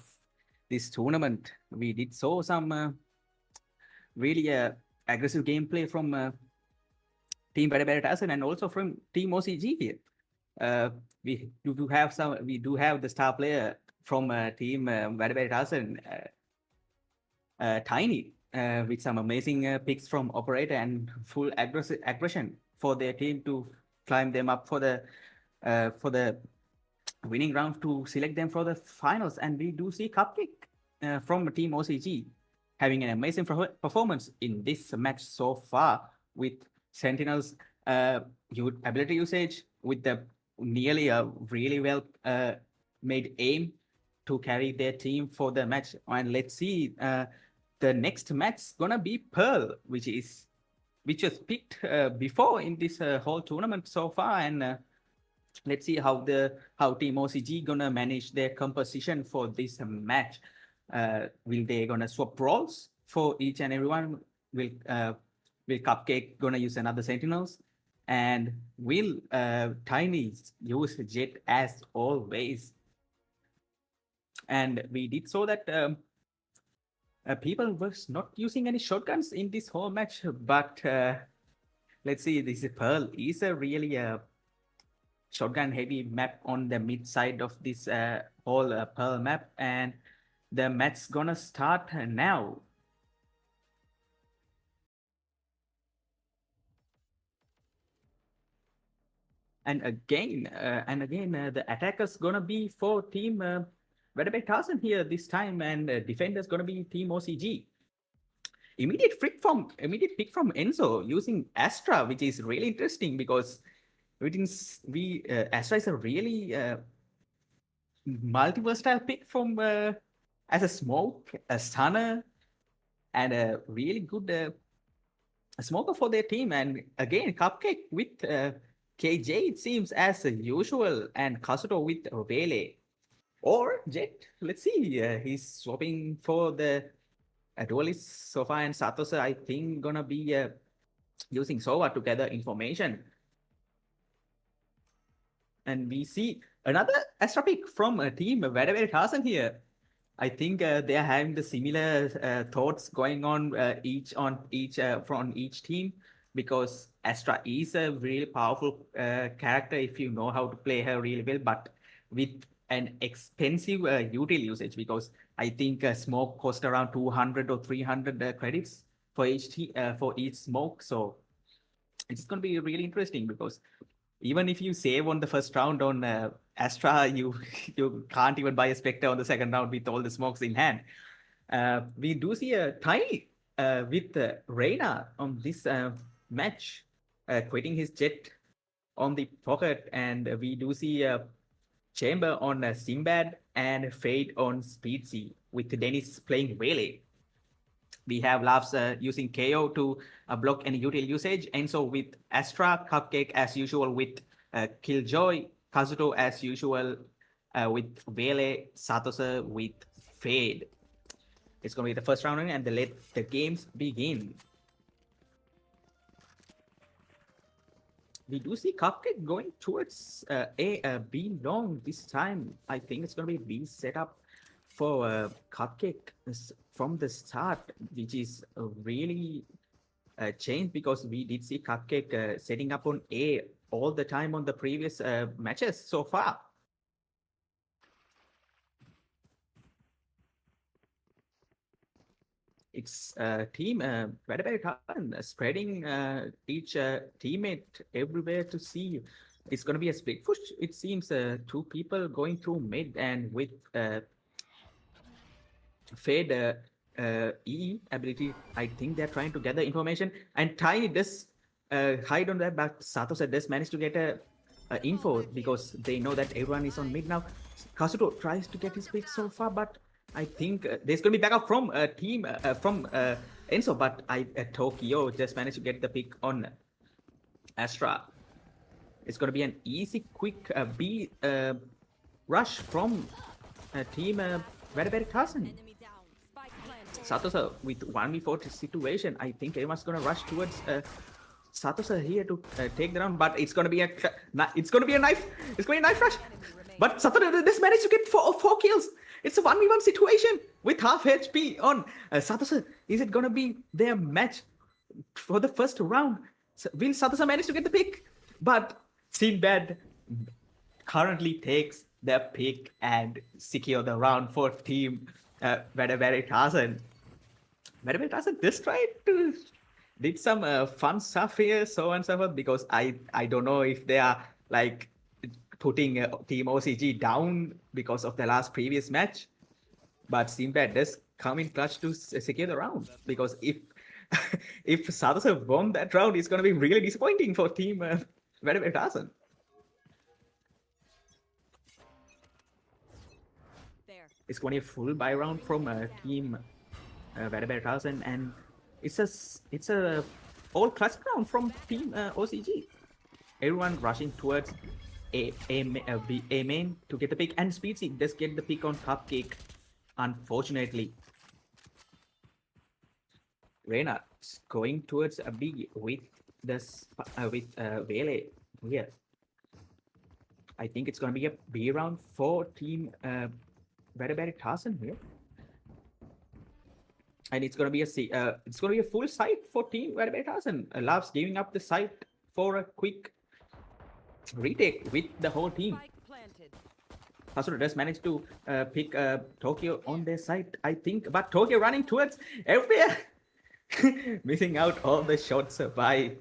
this tournament. We did saw some really aggressive gameplay from Team Veritas and also from Team OCG here. We do have the star player from Team Veritas and Tiny with some amazing picks from Operator and full aggression for their team to climb them up for the winning round to select them for the finals. And we do see Cupcake from Team OCG having an amazing performance in this match so far with Sentinel's ability usage, with the nearly a really well made aim to carry their team for the match. And let's see, the next match gonna be Pearl, which was picked before in this whole tournament so far. And let's see how Team OCG gonna manage their composition for this match. Will they gonna swap roles for each and everyone? Will Cupcake gonna use another Sentinels? And will Tiny use Jet as always? And we did saw that people was not using any shotguns in this whole match, but let's see, this Pearl is a really shotgun heavy map on the mid side of this whole Pearl map, and the match's gonna start now. And again, the attackers gonna be for Team Tarzan here this time, and defenders gonna be Team OCG. Immediate pick from Enzo using Astra, which is really interesting because Astra is a really multi-versatile pick from as a smoke, a stunner, and a really good smoker for their team. And again, Cupcake with KJ, it seems, as usual, and Kazuto with Vele. Or Jet, let's see, he's swapping for the duelist so far, and Satosa, I think, gonna be using Sova to gather information. And we see another Astra pick from a team Tarzan here. I think they are having the similar thoughts going on from each team, because Astra is a really powerful character if you know how to play her really well, but with an expensive util usage, because I think smoke cost around 200 or 300 credits for each smoke. So it's going to be really interesting, because even if you save on the first round on Astra, you can't even buy a Spectre on the second round with all the smokes in hand. We do see a Tiny with Reyna on this match, quitting his Jet on the pocket, and we do see Chamber on Simbad and Fade on Speedsy, with Dennis playing Wele. We have Laughs using KO to block any util usage, and so with Astra, Cupcake as usual with Killjoy, Kazuto as usual with Vele, Satosa with Fade. It's going to be the first round, and let the games begin. We do see Cupcake going towards B long this time. I think it's going to be B setup for Cupcake from the start, which is really a change, because we did see Cupcake setting up on A all the time on the previous matches so far. It's team spreading each teammate everywhere to see. It's going to be a split push. It seems two people going through mid, and with Fade E ability, I think they're trying to gather information. And Tiny does hide on that, but Satosa does manage to get a info, because they know that everyone is on mid now. Kazuto tries to get his pick so far, but I think there's going to be backup from a team from Enzo, but Tokyo just managed to get the pick on Astra. It's going to be an easy, quick B rush from team Tarzan. Satosa with 1v4 situation. I think everyone's going to rush towards Satosa here to take the round, but it's gonna be a knife. It's gonna be a knife rush. But Satosa just managed to get four kills. It's a 1v1 situation with half HP on Satosa. Is it gonna be their match for the first round? Will Satosa manage to get the pick? But Sinbad currently takes the pick and secure the round for team Veritasian. Veritasian just tried to did some fun stuff here, so on and so forth, because I don't know if they are like putting team OCG down because of the last previous match, but Sinbad does come in clutch to secure the round, because if if Satosa won that round, it's going to be really disappointing for team Veritasian. There. It's going to be a full buy round from team Veritasian, and it's a all clutch round from team OCG. Everyone rushing towards A main to get the pick, and Speedsy does get the pick on Cupcake. Unfortunately, Reina going towards a B with this Vele here. I think it's going to be a B round for team Veritasian here. And it's gonna be a full site for team Veritasian. Loves giving up the site for a quick retake with the whole team. Kasura does manage to pick Tokyo on their side, I think, but Tokyo running towards everywhere, missing out all the shots by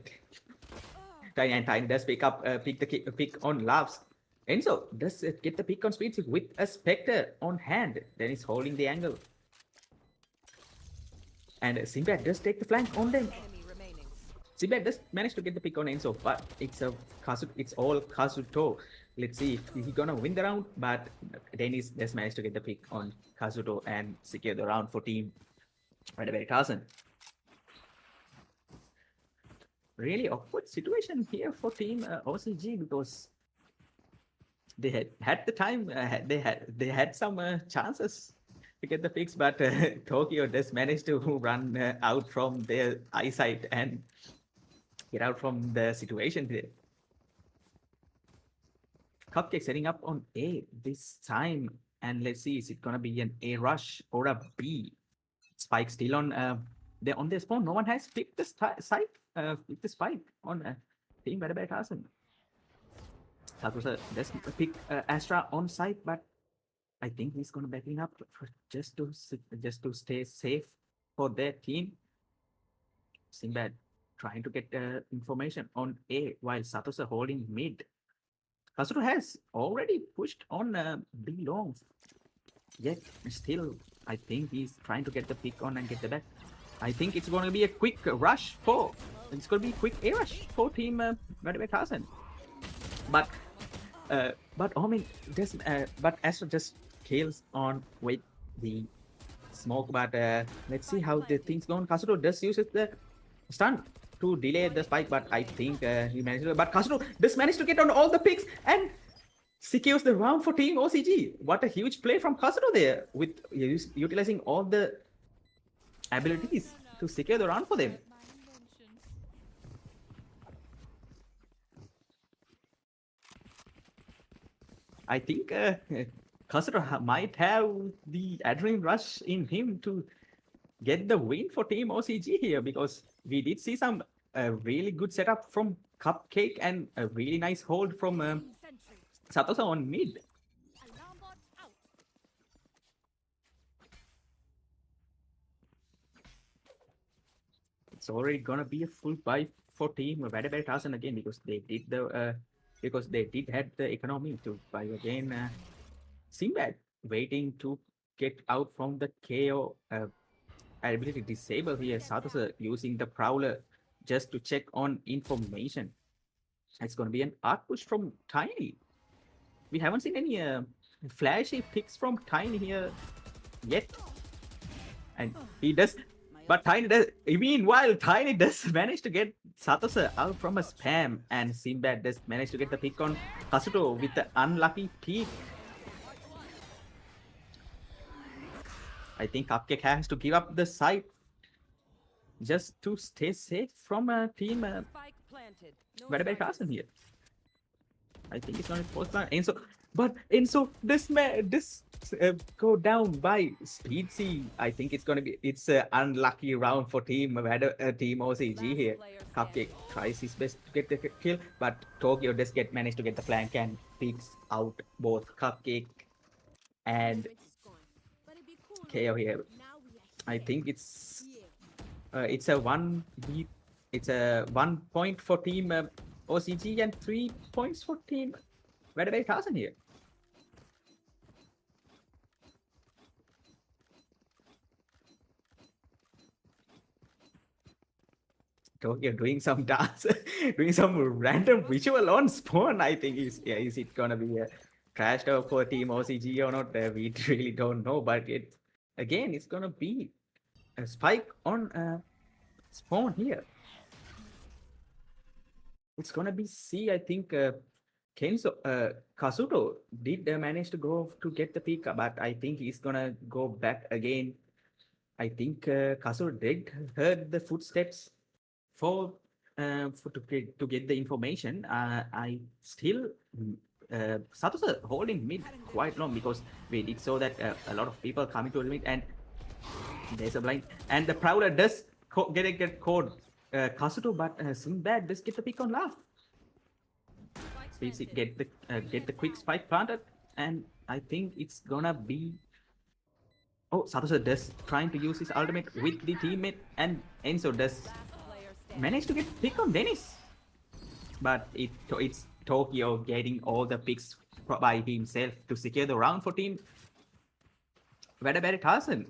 Tiny, and Tiny does pick the pick on Loves. Enzo does get the pick on Speed with a Spectre on hand. Then he's holding the angle. And Sinbad does take the flank on them. Sinbad does manage to get the pick on Enzo, but it's all Kazuto. Let's see if he's gonna win the round, but Dennis does manage to get the pick on Kazuto and secure the round for team Veritasian. Really awkward situation here for team OCG, because they had the time, they had some chances to get the picks, but Tokyo does manage to run out from their eyesight and get out from the situation there. Cupcake setting up on A this time, and let's see, is it gonna be an A rush or a B? Spike still on they're on their spawn. No one has picked the site, picked the spike on team Veritasian. Satosa does pick Astra on site, but I think he's gonna backing up just to stay safe for their team. Sinbad trying to get information on A while Satosa holding mid. Kasuru has already pushed on B long. Yet still, I think he's trying to get the pick on and get the back. I think it's going to be a quick rush for. It's going to be a quick A rush for team Veritasian. But Omen does. But Astro just kills on with the smoke. But let's see how the things go on. Kasuru does use the stun to delay the spike, but I think he managed to. But Kasuru does manage to get on all the picks and secures the round for team OCG. What a huge play from Kasuru there, with utilizing all the abilities to secure the round for them. I think Kasuru might have the adrenaline rush in him to get the win for team OCG here, because we did see some really good setup from Cupcake and a really nice hold from Satosa on mid. It's already gonna be a full buy for team Veritasian again, because they did had the economy to buy again. Sinbad waiting to get out from the KO ability disable here. Satosa using the Prowler just to check on information. It's going to be an art push from Tiny. We haven't seen any flashy picks from Tiny here yet. And he does, but Tiny does, meanwhile, Tiny does manage to get Satosa out from a spam, and Sinbad does manage to get the pick on Kazuto with the unlucky peak. I think Cupcake has to give up the site just to stay safe from a team planted. No Very bad charges. Carson here. I think it's going to post plan. Enzo, but Enzo, this go down by Speed C. I think it's an unlucky round for team team OCG Last here. player Cupcake standing. tries his best to get the kill, but Tokyo does manage to get the flank and picks out both Cupcake and Element is gone. But it'd be cool. KO here. Now we are I here. think it's Here. it's a 1 beat. It's a 1 point for team OCG and 3 points for team Very Carson here. Tokyo doing some dance, doing some random visual on spawn. I think is it gonna be a trash talk for team OCG or not? We really don't know. But it's gonna be a spike on spawn here. It's gonna be C. I think Kazuto did manage to go to get the pick, but I think he's gonna go back again. I think Kazuto did heard the footsteps for to get the information. I still Satoshi holding mid quite long because we did saw that a lot of people coming to the mid and there's a blind and the Prowler does get caught Kazuto, but Sinbad does get the pick on laugh. Spike Speedy planted. get the quick spike planted, and I think it's gonna be. Oh, Satoshi does trying to use his ultimate with the teammate, and Enzo does Last player standing. manage to get pick on Dennis, but it's Tokyo getting all the picks by himself to secure the round for team Very Carson,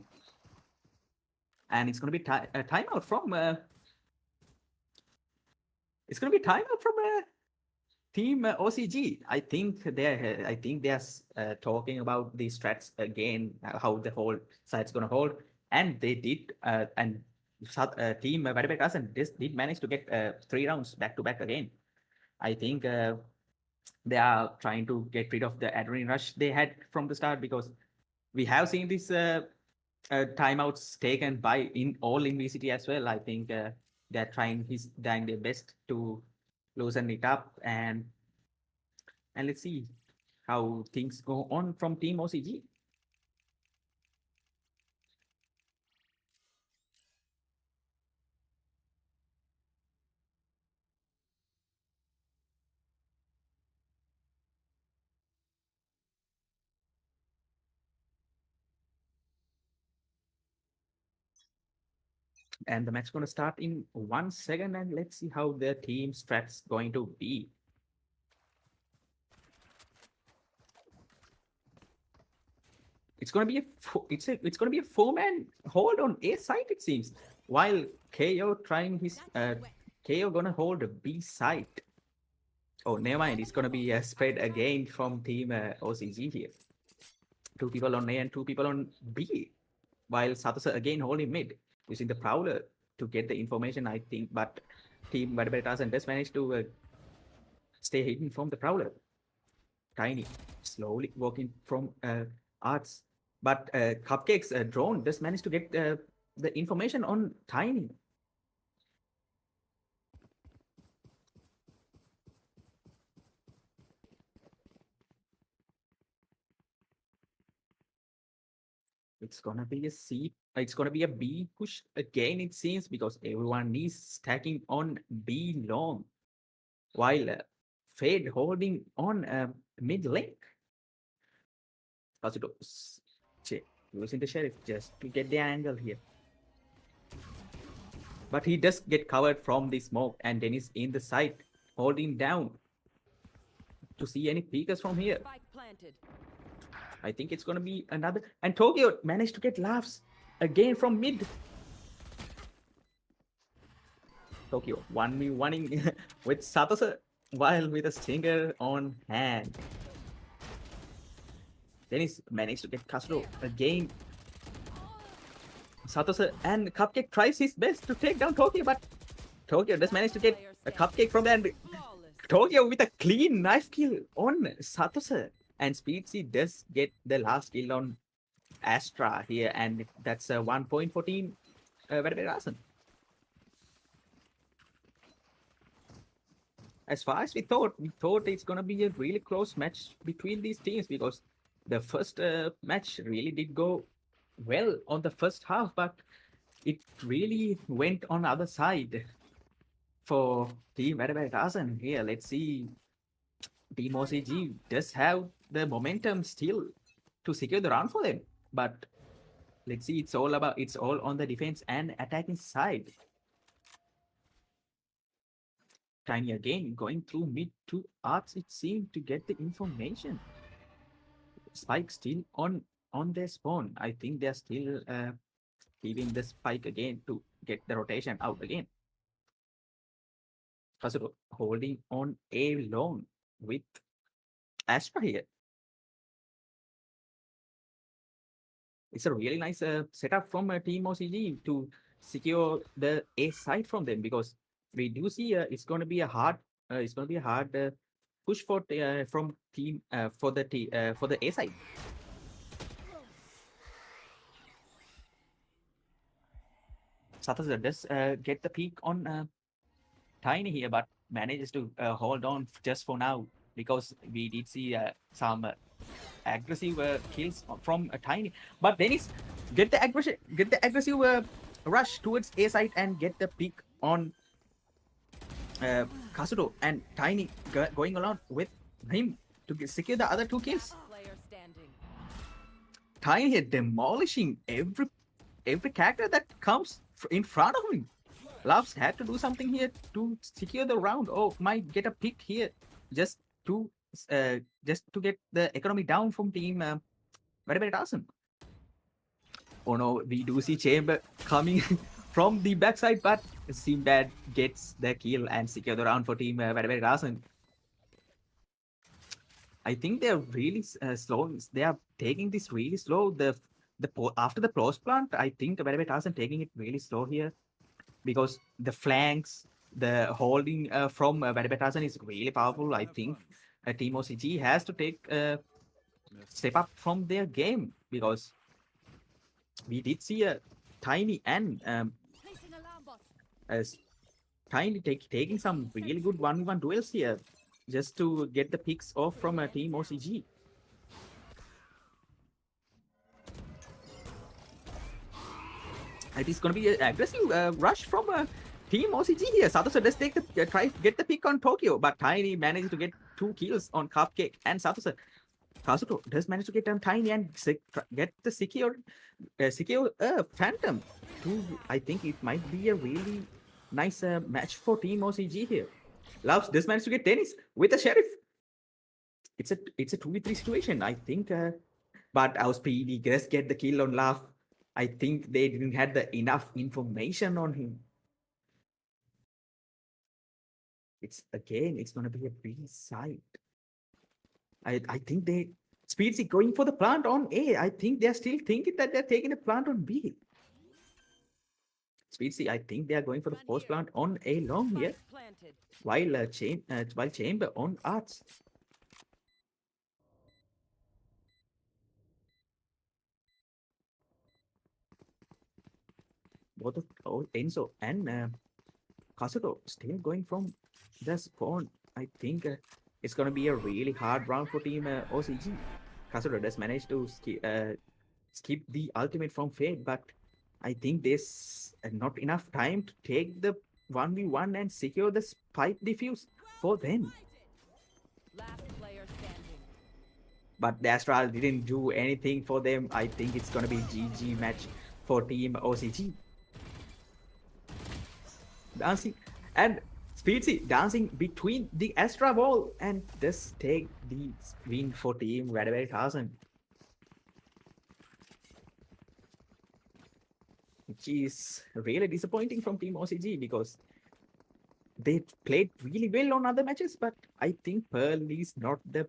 and it's gonna be a timeout from. It's gonna be timeout from team OCG. I think they're talking about the strats again, how the whole side's gonna hold, and they did. And team Very Carson did manage to get 3 rounds back to back again. I think they are trying to get rid of the adrenaline rush they had from the start because we have seen these timeouts taken by in VCT as well. I think they're trying their best to loosen it up and let's see how things go on from team OCG. And the match going to start in 1 second, and let's see how the team strats going to be. It's going to be it's going to be a 4-man hold on A side, it seems, while KO trying his KO gonna hold B side. Oh, never mind. It's gonna be a spread again from team OCG here. 2 people on A and 2 people on B, while Satoshi again holding mid using the Prowler to get the information, I think. But team Badabetasan does manage to stay hidden from the Prowler. Tiny slowly walking from Arts, but Cupcake's drone does manage to get the information on Tiny. It's gonna be a C. It's gonna be a B push again, it seems, because everyone is stacking on B long, while Fade holding on mid link. Kazuto using the Sheriff just to get the angle here. But he does get covered from the smoke, and Dennis in the side holding down to see any peekers from here. Spike planted. I think it's gonna be another, and Tokyo managed to get laughs again from mid. Tokyo 1v1ing with Satoshi while with a stinger on hand. Dennis managed to get Kazuto again. Satoshi and Cupcake tries his best to take down Tokyo, but Tokyo does manage to get a Cupcake from there. And Flawless. Tokyo with a clean knife kill on Satoshi. And Speedsy does get the last kill on Astra here, and that's 1 point for team Very Awesome. as far as we thought it's gonna be a really close match between these teams because the first match really did go well on the first half, but it really went on the other side for Team Valorant here. Let's see. Team OCG does have the momentum still to secure the round for them, but let's see. It's all on the defense and attacking side. Tiny again going through mid to arts. It seemed to get the information. Spike still on their spawn. I think they're still leaving the spike again to get the rotation out again. Kasuro holding on a long with Astra here. It's a really nice setup from Team OCG to secure the A side from them because we do see it's going to be a hard push for from team for the A side. Sathasa does get the peak on Tiny here, but manages to hold on just for now because we did see some aggressive kills from Tiny. But Dennis get the aggressive rush towards A side and get the pick on Kasuto, and Tiny going along with him to secure the other 2 kills. Player standing. Tiny here demolishing every character that comes in front of him. Loves had to do something here to secure the round. Oh, might get a pick here just to get the economy down from Team very awesome. Oh no, we do see Chamber coming from the backside, but Simbad gets the kill and secure the round for Team very awesome. I think they're really slow. They are taking this really slow. After the post plant, I think very awesome taking it really slow here because the flanks, the holding from Badabatasan is really powerful. I think Team OCG has to take a step up from their game because we did see a Tiny and Placing alarm bot. as Tiny taking some really good 1v1 duels here just to get the picks off from Team OCG. It is going to be an aggressive rush from Team OCG here. Satosa does take the try to get the pick on Tokyo, but Tiny manages to get 2 kills on Cupcake and Satosa. Kasuto does manage to get Tiny and get the secure Phantom. I think it might be a really nice match for Team OCG here. Loves does manage to get Dennis with the Sheriff. It's a 2v3 situation, I think. But our Speedy does get the kill on Love. I think they didn't have enough information on him. It's going to be a B side. I think Speedsy going for the plant on A. I think they're still thinking that they're taking a plant on B. Speedsy, I think they are going for the post plant on A long here, Planted. while Chamber on Arts. Both of Enzo and Kasuto still going from the spawn. I think it's going to be a really hard round for Team OCG. Kasuto does manage to skip the ultimate from Fade, but I think there's not enough time to take the 1v1 and secure the spike defuse for them. Last player standing. But the Astral didn't do anything for them. I think it's going to be GG match for Team OCG. Dancing and Speedsy dancing between the Astra wall and just take the win for Team very awesome. Which is really disappointing from Team OCG because they played really well on other matches, but I think Pearl is not the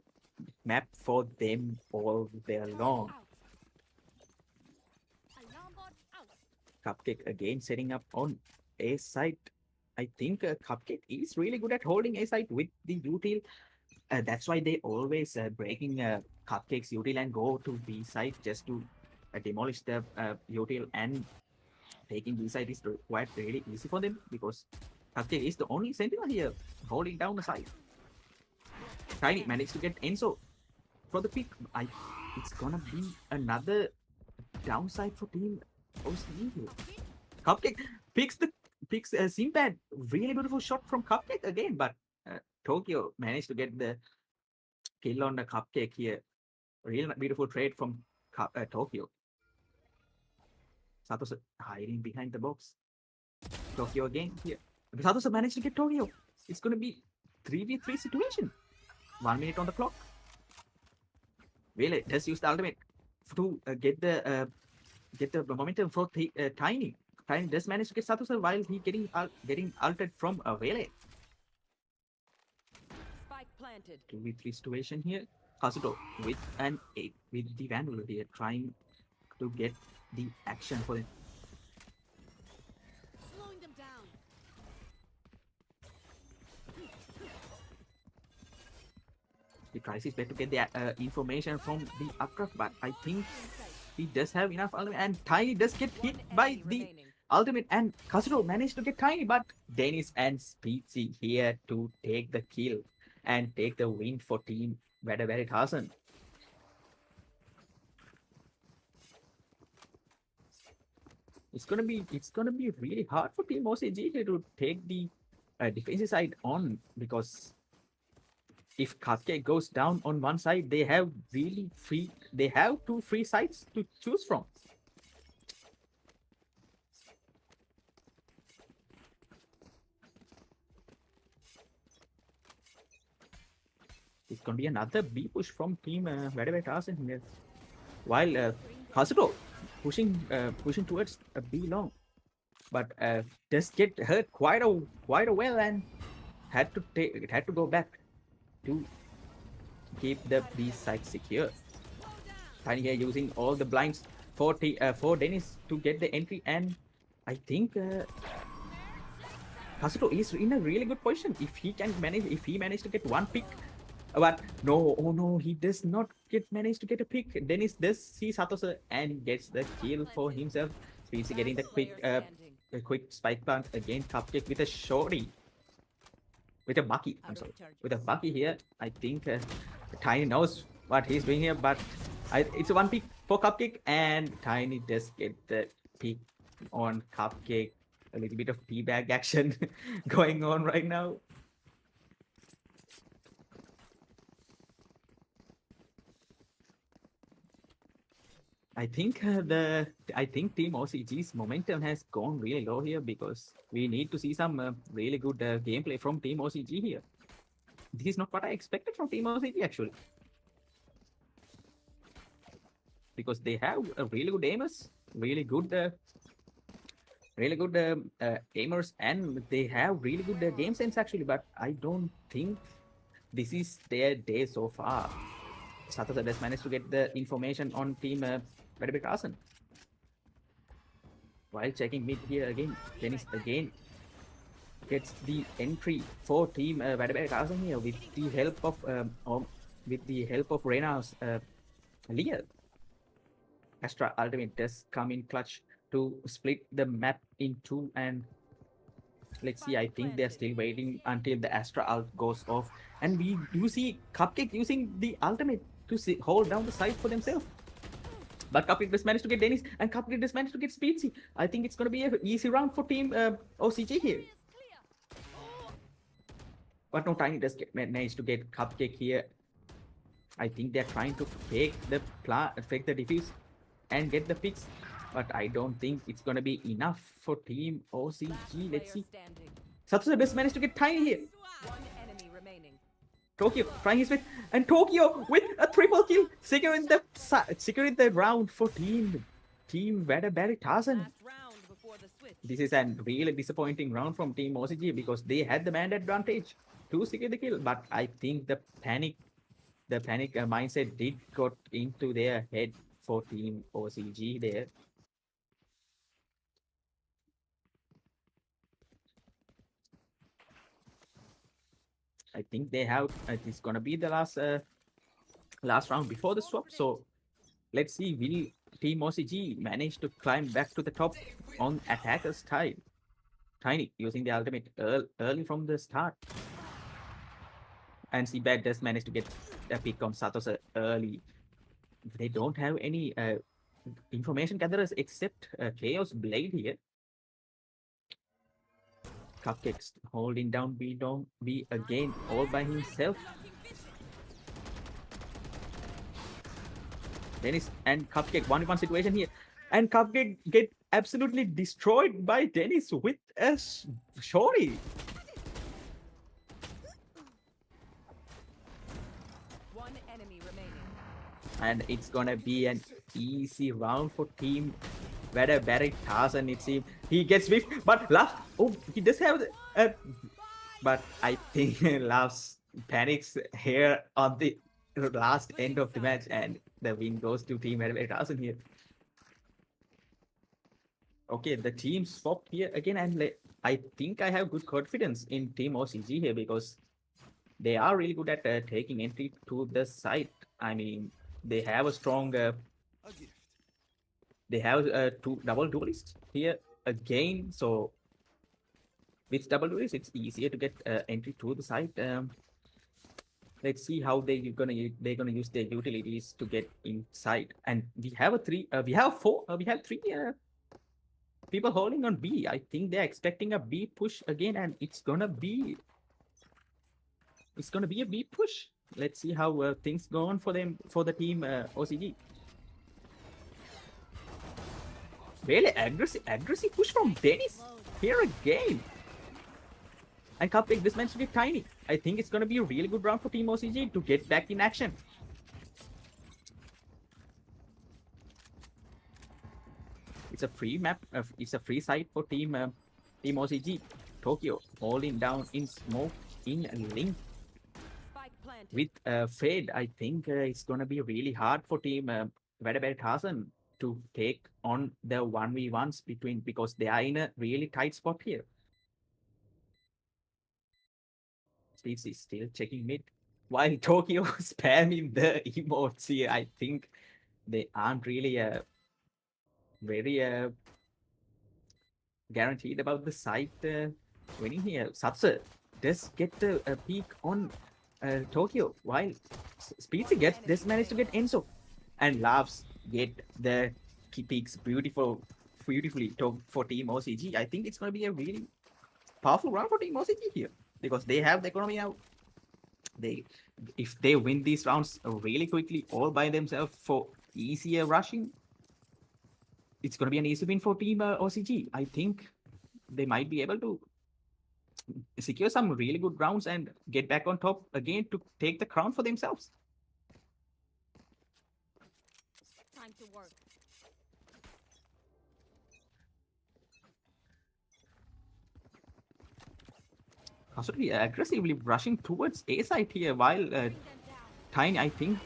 map for them all day long. Alarm bot out. Cupcake again setting up on A side. I think Cupcake is really good at holding A side with the util. That's why they always breaking Cupcake's util and go to B side just to demolish the util, and taking B side is quite really easy for them because Cupcake is the only sentinel here, holding down the side. Tiny managed to get Enzo for the pick. It's gonna be another downside for team OCG here. Cupcake picks Simpad. Really beautiful shot from Cupcake again, but Tokyo managed to get the kill on the Cupcake here. Real beautiful trade from Tokyo. Satosu hiding behind the box. Tokyo again here. Satosu managed to get Tokyo. It's gonna be 3v3 situation. 1 minute on the clock. Vele does use the ultimate to get the momentum for Tiny. Tiny does manage to get Satosu while he getting ulted from Vele. Spike planted. 2v3 situation here. Kazuto with the Vandal here trying to get the action for it. Slowing them down. He tries his best to get the information from the upcraft, but I think he does have enough ultimate, and Tiny does get hit by the ultimate, and Kazuto managed to get Tiny, but Dennis and Speedsy here to take the kill and take the win for team Very Tarzan. It's gonna be really hard for team OCG here to take the defensive side on, because if Cupcake goes down on one side, they have two free sides to choose from. It's gonna be another B push from team Very Tarzan here, while Kazuto pushing towards a B long, but does get hurt quite a well and had to go back to keep the B side secure. Tiny here using all the blinds for Dennis to get the entry, and I think Kazuto is in a really good position if he managed to get one pick. But no, oh no, he does not manage to get a pick. Dennis does see Satosu and gets the kill for himself. Speedsy getting the quick spike plant again. Cupcake with a shorty. With a Bucky, I'm sorry. With a Bucky here, I think Tiny knows what he's doing here, but it's a one pick for Cupcake, and Tiny does get the pick on Cupcake. A little bit of teabag action going on right now. I think Team OCG's momentum has gone really low here, because we need to see some really good gameplay from Team OCG here. This is not what I expected from Team OCG actually, because they have a really good aimers, really good aimers, and they have really good game sense actually. But I don't think this is their day so far. Satosu has managed to get the information on Team Very Tarzan. While checking mid here again, Dennis again gets the entry for Team Very Tarzan here with the help of Rena's Leah. Astra ultimate does come in clutch to split the map in two, and let's see, I think they're still waiting until the Astra ult goes off, and we do see Cupcake using the ultimate to hold down the side for themselves. But Cupcake just managed to get Dennis, and Cupcake just managed to get Speedsy. I think it's going to be an easy round for Team OCG here. But no, Tiny does manage to get Cupcake here. I think they're trying to fake the defuse and get the picks, but I don't think it's going to be enough for Team OCG. Let's see. Satosu just managed to get Tiny here. One enemy remaining. Tokyo trying his best, and Tokyo with a triple kill, securing the round for Team Very Tarzan. Last round before the switch. This is a really disappointing round from Team OCG, because they had the man advantage to secure the kill, but I think the panic mindset did got into their head for Team OCG there. I think they have. It's gonna be the last round before the swap. So let's see, will Team OCG manage to climb back to the top on attackers' side? Tiny using the ultimate early from the start. And Seabed does manage to get a pick on Satosa early. They don't have any information gatherers except Chaos Blade here. Cupcakes holding down B again all by himself. Dennis and Cupcake 1v1 situation here. And Cupcake get absolutely destroyed by Dennis with a shorty. One enemy remaining. And it's gonna be an easy round for team Where Barry Tarzan, it seems. He gets swift, but Love, oh, he does have but I think Love's panics here on the last end of the match, and the win goes to team Barry Tarzan here. Okay, the team swapped here again, and I think I have good confidence in team OCG here because they are really good at taking entry to the site. I mean, they have a strong A gift. they have two double duelists here again, so with double duelists it's easier to get entry to the site. Let's see how they're gonna use their utilities to get inside. And we have three people holding on B. I think they're expecting a B push again, and it's gonna be a B push. Let's see how things go on for them, for the team OCG. Really aggressive push from Dennis here again. And Cupcake, this man's to get tiny. I think it's gonna be a really good round for team OCG to get back in action. It's a free map. It's a free site for team OCG. Tokyo holding down in smoke in link Spike planted. with Fade. I think it's gonna be really hard for team Vadaber Tarzan to take on the 1v1s because they are in a really tight spot here. Steve is still checking mid while Tokyo spamming the emotes here. I think they aren't really very guaranteed about the site winning here. Satsu does get a peek on Tokyo while Speedsy does manage to get Enzo, and Laughs get the peaks beautifully for team OCG. I think it's going to be a really powerful round for team OCG here because they have the economy out. If they win these rounds really quickly all by themselves for easier rushing, it's going to be an easy win for team OCG. I think they might be able to secure some really good rounds and get back on top again to take the crown for themselves. Time to work. Absolutely aggressively rushing towards A side here while Bring them down. Tiny, I think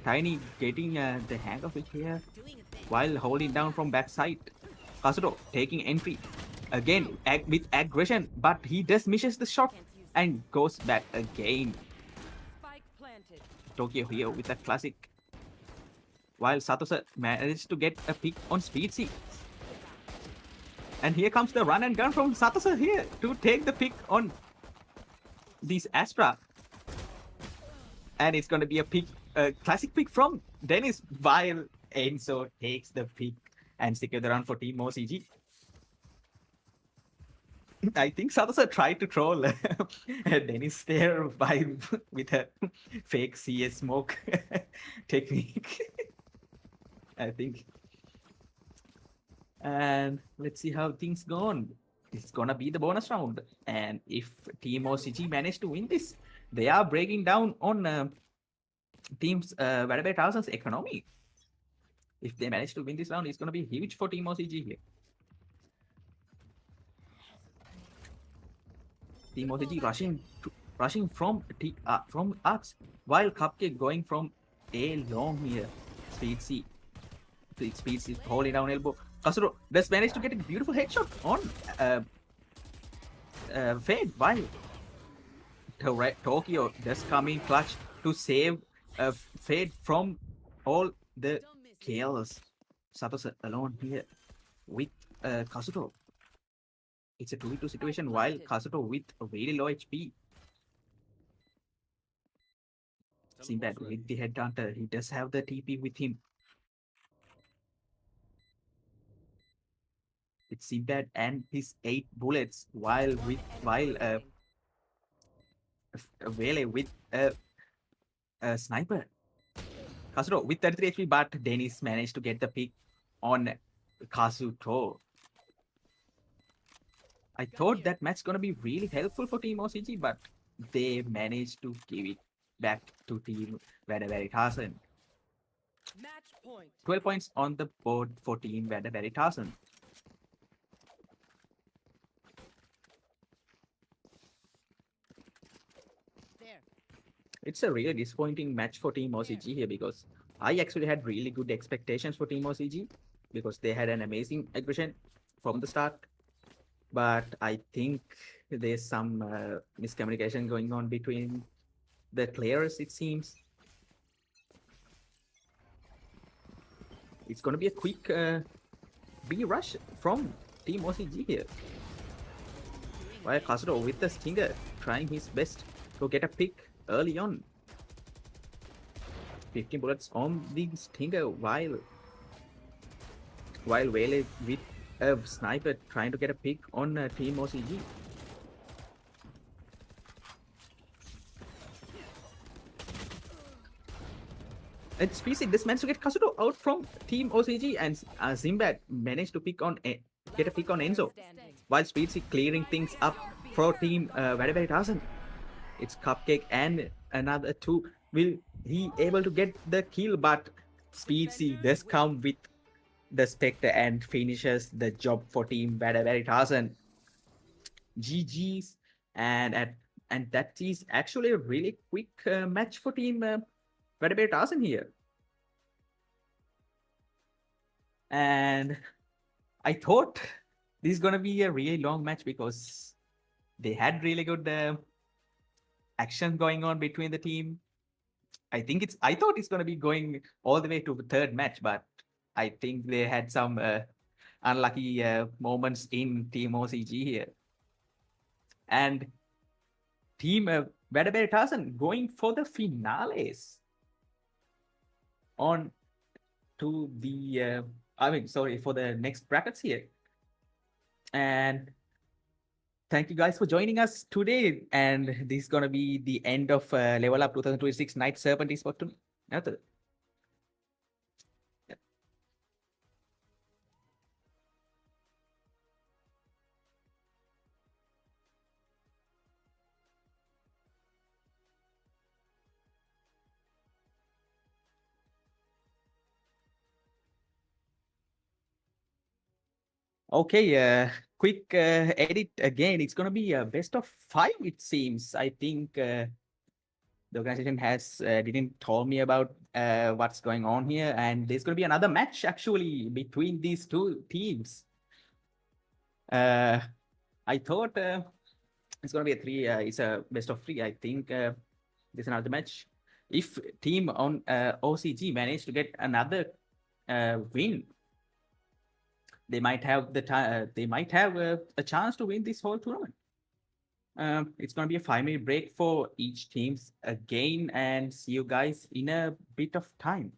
Tiny getting the hang of it here Doing a bit. while holding down from backside. Kasuro taking entry again with aggression, but he just misses the shot Can't use and goes back again. Spike planted. Tokyo here with a classic. While Satosa managed to get a pick on Speedsy. And here comes the run and gun from Satosa here to take the pick on this Astra. And it's going to be a classic pick from Dennis while Enzo takes the pick and secure the run for team OCG. I think Satosa tried to troll Dennis there with a fake CS smoke technique. I think. And let's see how things go on. It's gonna be the bonus round, and if Team OCG manage to win this, they are breaking down on teams Vadaber Tarzan's economy. If they manage to win this round, it's gonna be huge for Team OCG here. Team OCG rushing from Arcs, while Cupcake going from A long here. Speedsy is holding down elbow. Kasuro does manage to get a beautiful headshot on Fade, while Tokyo does come in clutch to save Fade from all the Don't miss it. kills. Satosa alone here with Kasuro. It's a 2v2 situation while Kazuto with a very low HP. Sinbad with the headhunter. He does have the TP with him. It's Sinbad and his 8 bullets while with Vele with a sniper. Kazuto with 33 HP, but Dennis managed to get the pick on Kazuto. I thought that match gonna be really helpful for Team OCG, but they managed to give it back to Team Veritasian. Match point. 12 points on the board for Team Veritasian. There. It's a really disappointing match for Team OCG here because I actually had really good expectations for Team OCG because they had an amazing aggression from the start. But I think there's some miscommunication going on between the players, it seems. It's going to be a quick B rush from Team OCG here. While Kazuto with the Stinger trying his best to get a pick early on. 15 bullets on the Stinger while Vele with a sniper trying to get a pick on Team OCG. And Speedy this managed to get Kazuto out from Team OCG, and Zimbad managed to get a pick on Enzo. Standing. While Speedy clearing things up for Team Veritasian. It's Cupcake and another 2. Will he able to get the kill? But Speedy does come with the Spectre and finishes the job for Team Veritasian. GG's, and that is actually a really quick match for Team Veritasian here. And I thought this is gonna be a really long match because they had really good action going on between the team. I thought it's gonna be going all the way to the third match, but I think they had some unlucky moments in Team OCG here. And Team Veritasian going for the finales on to the for the next brackets here. And thank you guys for joining us today. And this is gonna be the end of Level Up 2026 Night Serpent Esports tournament. Okay, quick edit again. It's gonna be a best of 5, it seems. I think the organization has didn't told me about what's going on here, and there's gonna be another match actually between these two teams. I thought it's gonna be a 3. It's a best of 3. I think there's another match. If team on OCG manage to get another win, they might have a chance to win this whole tournament. It's going to be a 5-minute break for each teams again, and see you guys in a bit of time.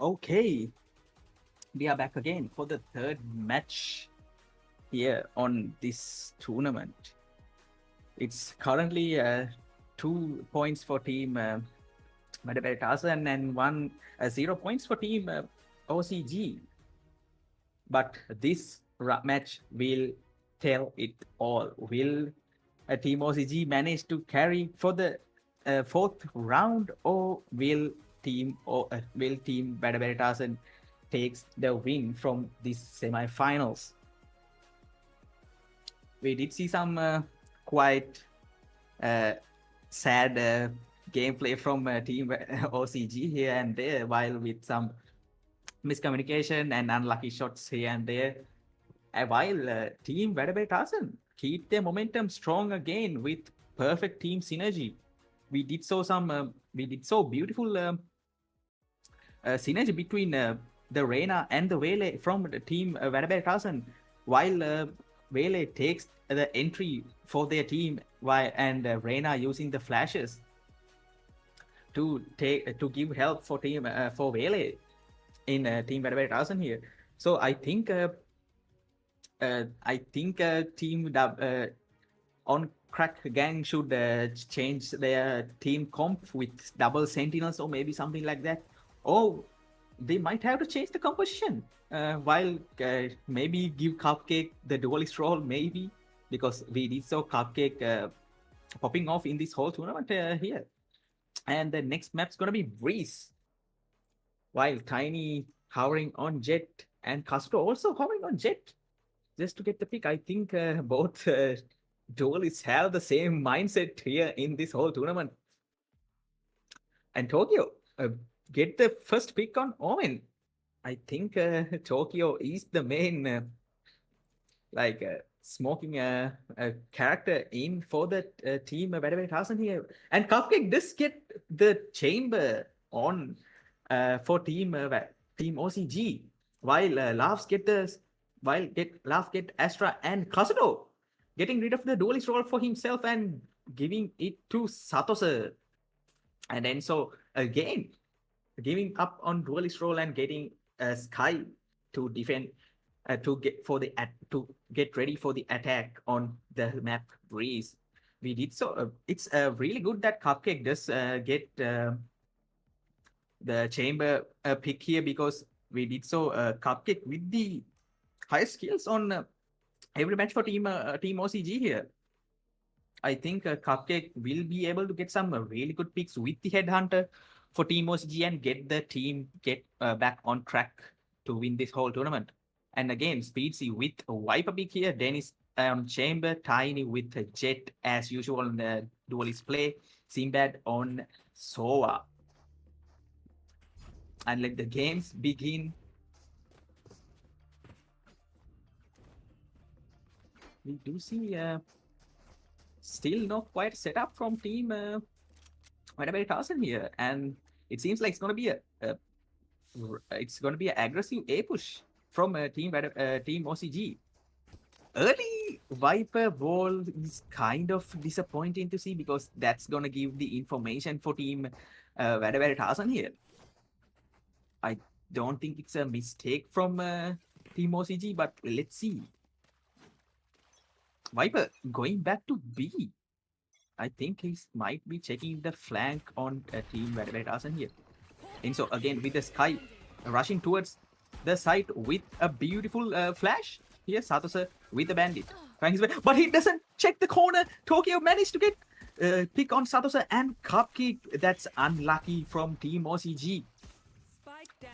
Okay, we are back again for the third match here on this tournament. It's currently 2 points for team Madagascar and 0 points for team OCG. But this match will tell it all. Will team OCG manage to carry for the fourth round, or will team Madagascar takes the win from these semi-finals? We did see some quite sad gameplay from team OCG here and there, while with some miscommunication and unlucky shots here and there. While team Madagascar keep their momentum strong again with perfect team synergy. We did so beautiful synergy between the Reina and the Vele from the team Madagascar, while Vele takes the entry for their team, and Reina using the flashes to give help for team for Vele in team Madagascar here. So I think team on Crack Gang should change their team comp with double sentinels or maybe something like that, or they might have to change the composition. While maybe give Cupcake the duelist role, maybe, because we did so Cupcake popping off in this whole tournament here. And the next map's gonna be Breeze, while Tiny hovering on Jet and Castro also hovering on Jet just to get the pick. I think both duelists have the same mindset here in this whole tournament. And Tokyo get the first pick on Omen. I think Tokyo is the main smoking a character in for the team Madagascar here. And Cupcake does get the chamber on for team OCG, while Laughs get Astra and Kasudo getting rid of the duelist role for himself and giving it to Satose. And then so again giving up on duelist role and getting Sky to defend to get ready for the attack on the map Breeze. We did so. It's really good that Cupcake does get the chamber pick here, because we did so Cupcake with the highest skills on every match for team OCG here. I think Cupcake will be able to get some really good picks with the Headhunter for team OCG and get the team back on track to win this whole tournament. And again, Speedsy with a Viper pick here, Dennis on Chamber, Tiny with a Jet as usual in the duelist play, Simbad on Sova. And let the games begin. We do see still not quite set up from team Madagascar here, and it seems like it's going to be an aggressive A push from team OCG. Early Viper wall is kind of disappointing to see, because that's going to give the information for team Madagascar here. I don't think it's a mistake from team OCG, but let's see. Viper going back to B. I think he might be checking the flank on team Madagascar here. And so again with the Sky rushing towards the site with a beautiful flash. Here Satose with the bandit. But he doesn't check the corner. Tokyo managed to get pick on Satose and Cupcake. That's unlucky from team OCG.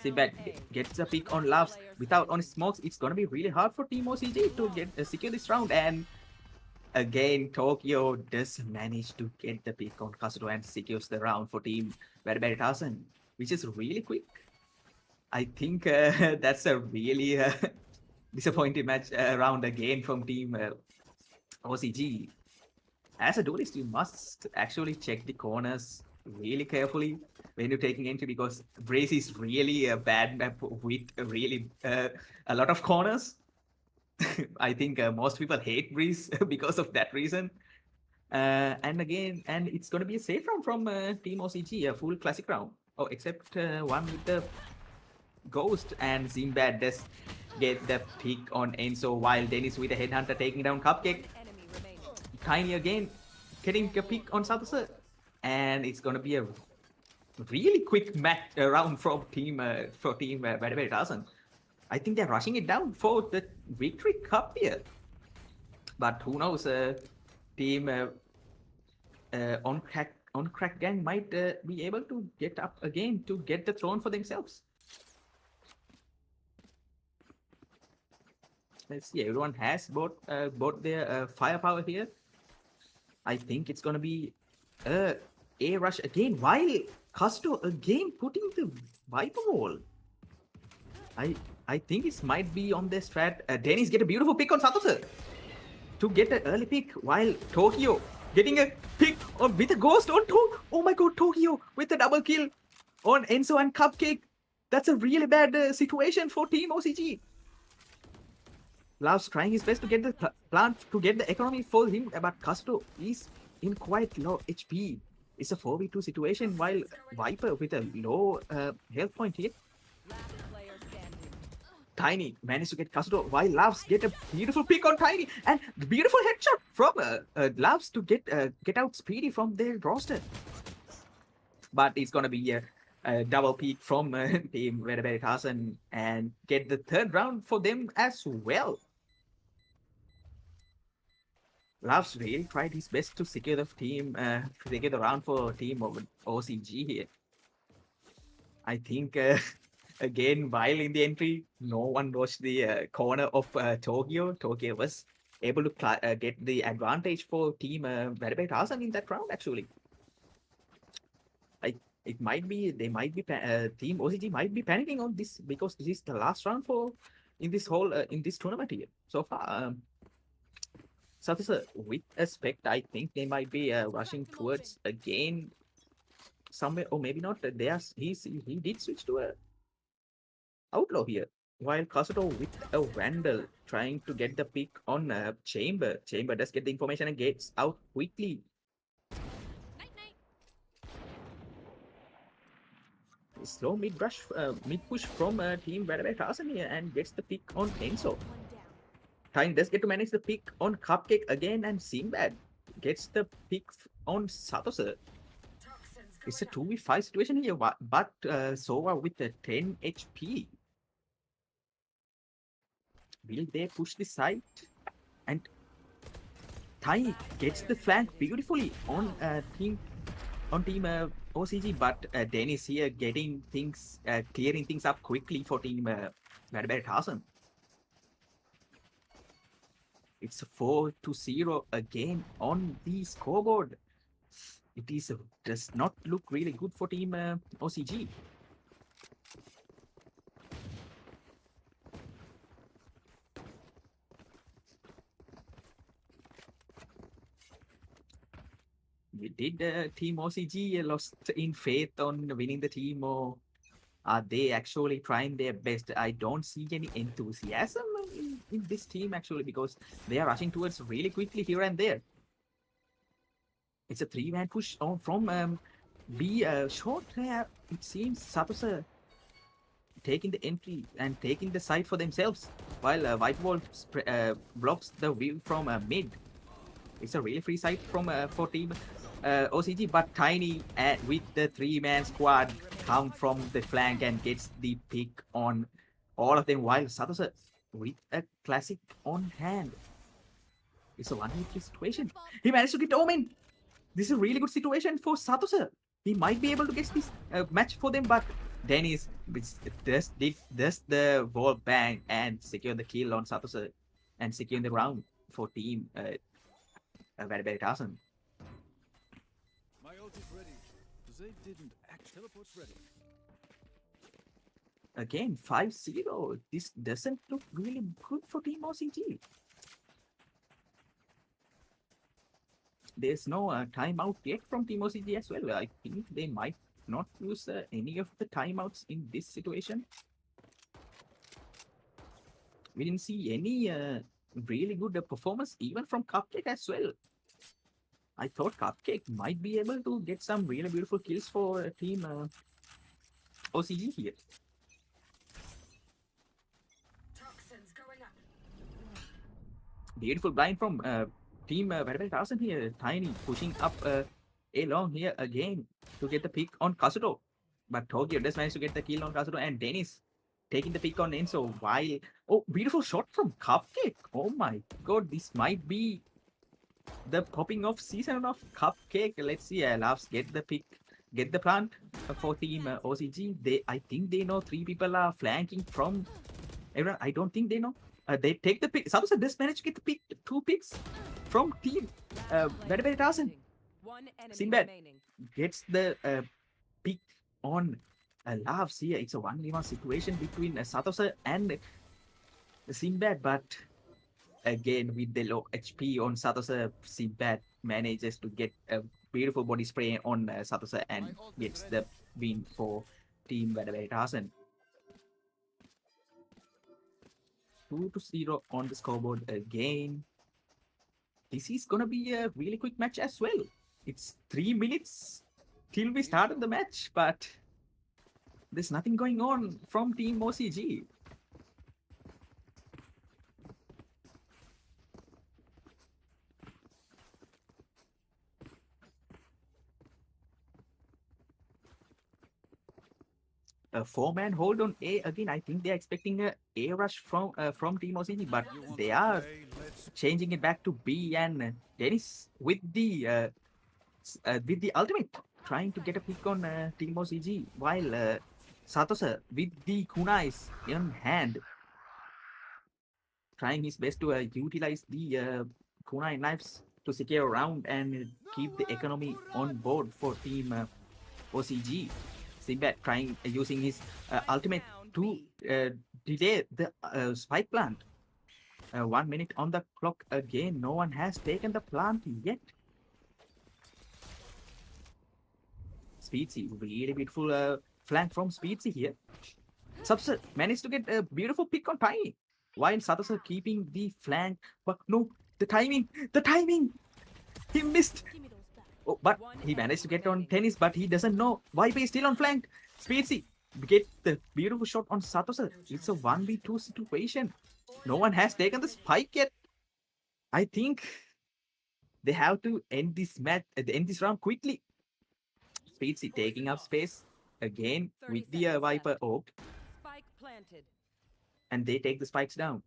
Simbad gets a pick on Loves. Without on smokes, it's gonna be really hard for team OCG to get secure this round. And again, Tokyo does manage to get the pick on Kasudo and secures the round for team Madagascar, which is really quick. I think that's a really disappointing match round again from team OCG. As a duelist, you must actually check the corners really carefully when you're taking entry, because Brace is really a bad map with really a lot of corners. I think most people hate Breeze because of that reason. And it's going to be a safe round from Team OCG, a full classic round. Oh, except one with the Ghost, and Zimbad does get the pick on Enzo, while Dennis with a headhunter taking down Cupcake. One enemy remaining. Tiny again getting a pick on Satasa, and it's gonna be a really quick match round from team Very Tarzan. I think they're rushing it down for the victory cup here, but who knows? Team on crack gang might be able to get up again to get the throne for themselves. Let's see. Everyone has both their firepower here. I think it's gonna be a rush again, while Custo again putting the Viper wall. I think it might be on their strat. Dennis get a beautiful pick on Satosa to get an early pick, while Tokyo getting a pick with a ghost on Tokyo. Oh my god, Tokyo with a double kill on Enzo and Cupcake. That's a really bad situation for Team OCG. Love's trying his best to get the plant to get the economy for him, but Custo is in quite low HP. It's a 4v2 situation, while Viper with a low health point here. Last player standing. Tiny managed to get Custo, while Loves get a beautiful pick on Tiny, and beautiful headshot from Loves to get out Speedy from their roster. But it's gonna be a double peak from Team Very Tarzan and get the third round for them as well. Loves really tried his best to secure the round for Team OCG here. I think again, while in the entry, no one watched the corner of Tokyo. Tokyo was able to get the advantage for Team Very Tarzan in that round. Actually, it might be Team OCG might be panicking on this, because this is the last round for in this tournament here so far. Satasa with a spect, I think they might be rushing towards again somewhere, or maybe not. He did switch to a outlaw here, while Kasato with a vandal trying to get the pick on Chamber. Chamber does get the information and gets out quickly. Slow mid push from Team Very Tarzan here, and gets the pick on Enzo. One down. Time does get to manage the pick on Cupcake again, and Simbad gets the pick on Satosa. It's a 2v5 situation here, but Sova with a 10 HP. Will they push the side? And Tai gets the flank beautifully on Team OCG, but Dennis here getting things, clearing things up quickly for Team Very Tarzan. It's 4-0 again on the scoreboard. It does not look really good for Team OCG. Did Team OCG lost in faith on winning the team, or are they actually trying their best? I don't see any enthusiasm in this team actually, because they are rushing towards really quickly here and there. It's a 3-man push on from B short. It seems Satosa taking the entry and taking the side for themselves, while White Wall blocks the view from mid. It's a really free side from for Team OCG, but Tiny with the 3-man squad come from the flank and gets the pick on all of them, while Satosa with a classic on hand. It's a 1v3 situation. He managed to get Omen. This is a really good situation for Satosa. He might be able to get this match for them, but Dennis does the wall bang and secure the kill on Satosa and secure the round for Team Very Tarzan. My ult is ready. They didn't act. Teleport's ready. Again, 5-0. This doesn't look really good for Team OCG. There's no timeout yet from Team OCG as well. I think they might not use any of the timeouts in this situation. We didn't see any really good performance even from Cupcake as well. I thought Cupcake might be able to get some really beautiful kills for Team OCG here. Beautiful blind from team Valorant here. Tiny pushing up a long here again to get the pick on Kazuto. But Tokyo does manage to get the kill on Kazuto, and Dennis taking the pick on Enzo while... Oh, beautiful shot from Cupcake. Oh my god, this might be the popping off season of Cupcake. Let's see, Loves get the pick, get the plant for team OCG. I think they know 3 people are flanking from everyone. I don't think they know. They take the pick. Samusa does manage to get the pick, 2 picks from team Very Tarzan. One enemy Sinbad remaining. gets the pick on Loves here. It's a 1v1 situation between Satosa and Sinbad, but again with the low HP on Satosa, Sinbad manages to get a beautiful body spray on Satosa and gets the win for team Very Tarzan. 2-0 on the scoreboard again. This is gonna be a really quick match as well. It's 3 minutes till we started the match, but there's nothing going on from Team OCG. A 4-man hold on A again. I think they're expecting a rush from Team OCG, but they are changing it back to B, and Dennis with the ultimate trying to get a pick on Team OCG, while Satosa with the kunais in hand trying his best to utilize the kunai knives to secure a round and keep the economy on board for Team OCG. Sinbad trying using his ultimate to delay the spike plant. 1 minute on the clock again. No one has taken the plant yet. Speedsy, really beautiful flank from Speedsy here. Subset managed to get a beautiful pick on Tiny, while Satosa keeping the flank. But no, the timing, he missed. Give me those back. Oh, but he managed to get on Tennis, but he doesn't know. Viper is still on flank. Speedsy get the beautiful shot on Satosa. It's a 1v2 situation. No one has taken the spike yet. I think they have to end this match, end this round quickly. Speedsy taking up space again 30 with the seconds Viper left. Oak, Spike planted. and they take the spikes down.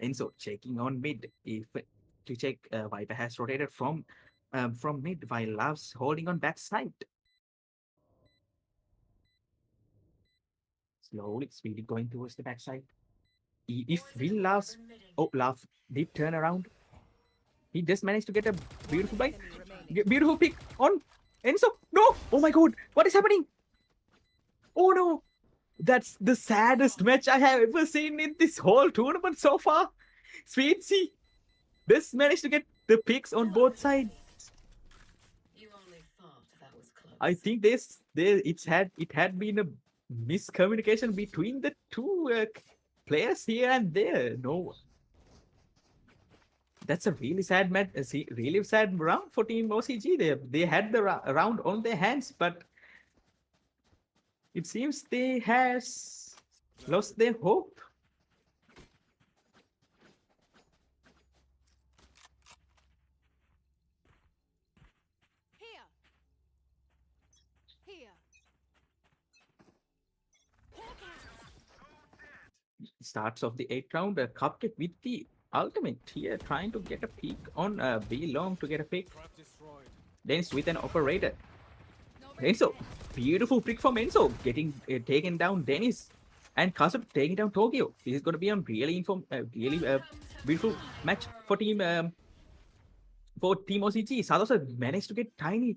Enzo checking on mid if to check Viper has rotated from mid, while Loves holding on backside. Slowly, speedy going towards the backside. If Will Loves, Love did turn around. He just managed to get a beautiful bite. Enemy remaining. Beautiful pick on Enzo. No! Oh my god, what is happening? Oh no! That's the saddest match I have ever seen in this whole tournament so far. Speedsy just managed to get the picks on both sides. You only thought that was close. I think it had been a miscommunication between the two players here and there. No, that's a really sad match. Really sad round for Team OCG. They had the round on their hands, but it seems they has lost their hope. Here. Here. Starts of the 8th round, Cupcake with the ultimate here, trying to get a peek on B long to get a pick. Trap destroyed. Dennis with an operator. Enzo, beautiful pick from Enzo, getting taken down Dennis, and Kazuto taking down Tokyo. This is going to be a really beautiful match for team OCG. Satosa managed to get Tiny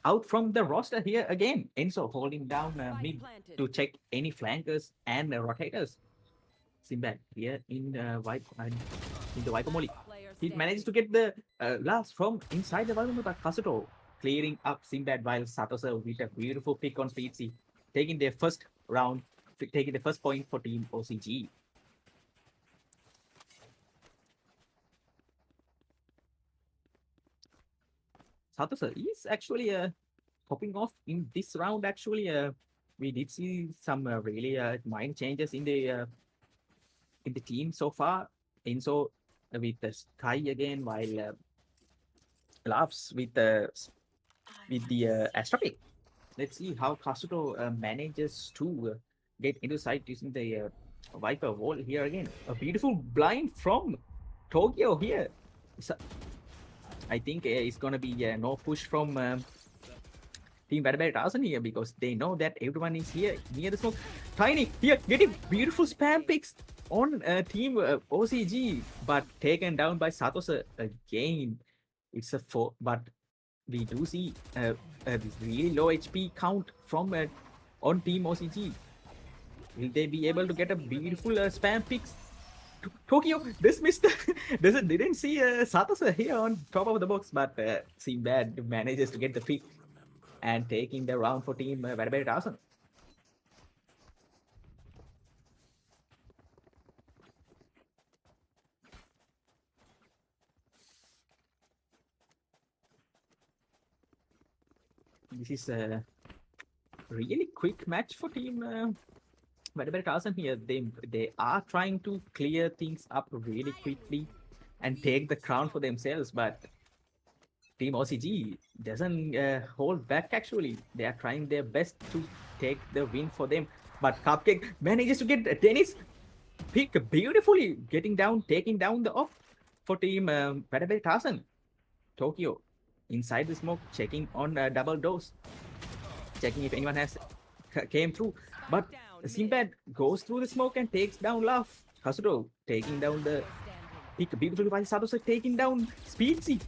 out from the roster here again. Enzo holding down mid planted. to check any flankers and rotators. Sinbad here in the Viper Molly. Player He standing. manages to get the last from inside the Viper, but Kazuto clearing up Sinbad, while Satosa with a beautiful pick on Speedsy, taking their first round, taking the first point for Team OCG. Satosa is actually popping off in this round. Actually, we did see some really minor changes in the team so far. Enzo with the Sky again, while Laughs with the Astra pick. Let's see how Kasuto manages to get into sight using the Viper wall here again. A beautiful blind from Tokyo here. So, I think it's gonna be no push from Team Bad Tarzan here because they know that everyone is here near the smoke. Tiny here getting beautiful spam picks on Team OCG, but taken down by Satos again. It's a 4, but we do see a really low HP count from on Team OCG. Will they be able to get a beautiful spam picks? Tokyo dismissed. Didn't see Satos here on top of the box, but Sinbad manages to get the pick and taking the round for Team Bad Tarzan. This is a really quick match for Team Bad Tarzan here. They are trying to clear things up really quickly and take the crown for themselves, but Team OCG doesn't hold back actually. They are trying their best to take the win for them, but Cupcake manages to get Dennis pick beautifully, taking down the off for Team Bad Tarzan. Tokyo inside the smoke, checking on double doors, checking if anyone has came through. But Sinbad goes through the smoke and takes down Love. Kasuto taking down the pick beautifully while Satos taking down Speedsy.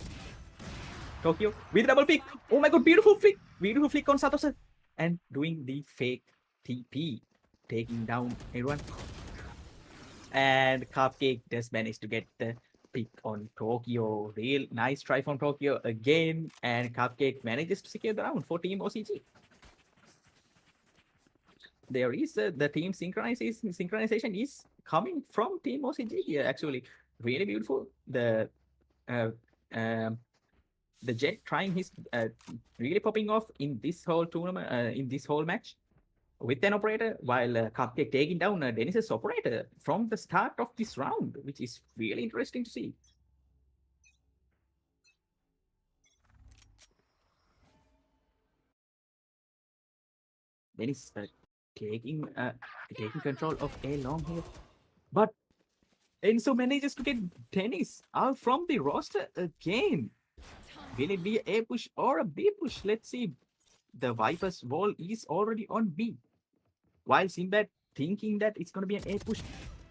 Tokyo with double pick. Oh my god, beautiful flick on Satos and doing the fake TP, taking down everyone. And Cupcake does manage to get the pick on Tokyo. Real nice try from Tokyo again, and Cupcake manages to secure the round for Team OCG. There is the team synchronization is coming from Team OCG here. Actually, really beautiful. The Jet trying his really popping off in this whole tournament, in this whole match with an operator, while Cupcake taking down Dennis's operator from the start of this round, which is really interesting to see. Dennis taking control of A long here, but Enzo manages to get Dennis out from the roster again. Will it be a A push or a B push? Let's see. The Viper's wall is already on B, while Sinbad thinking that it's going to be an A push.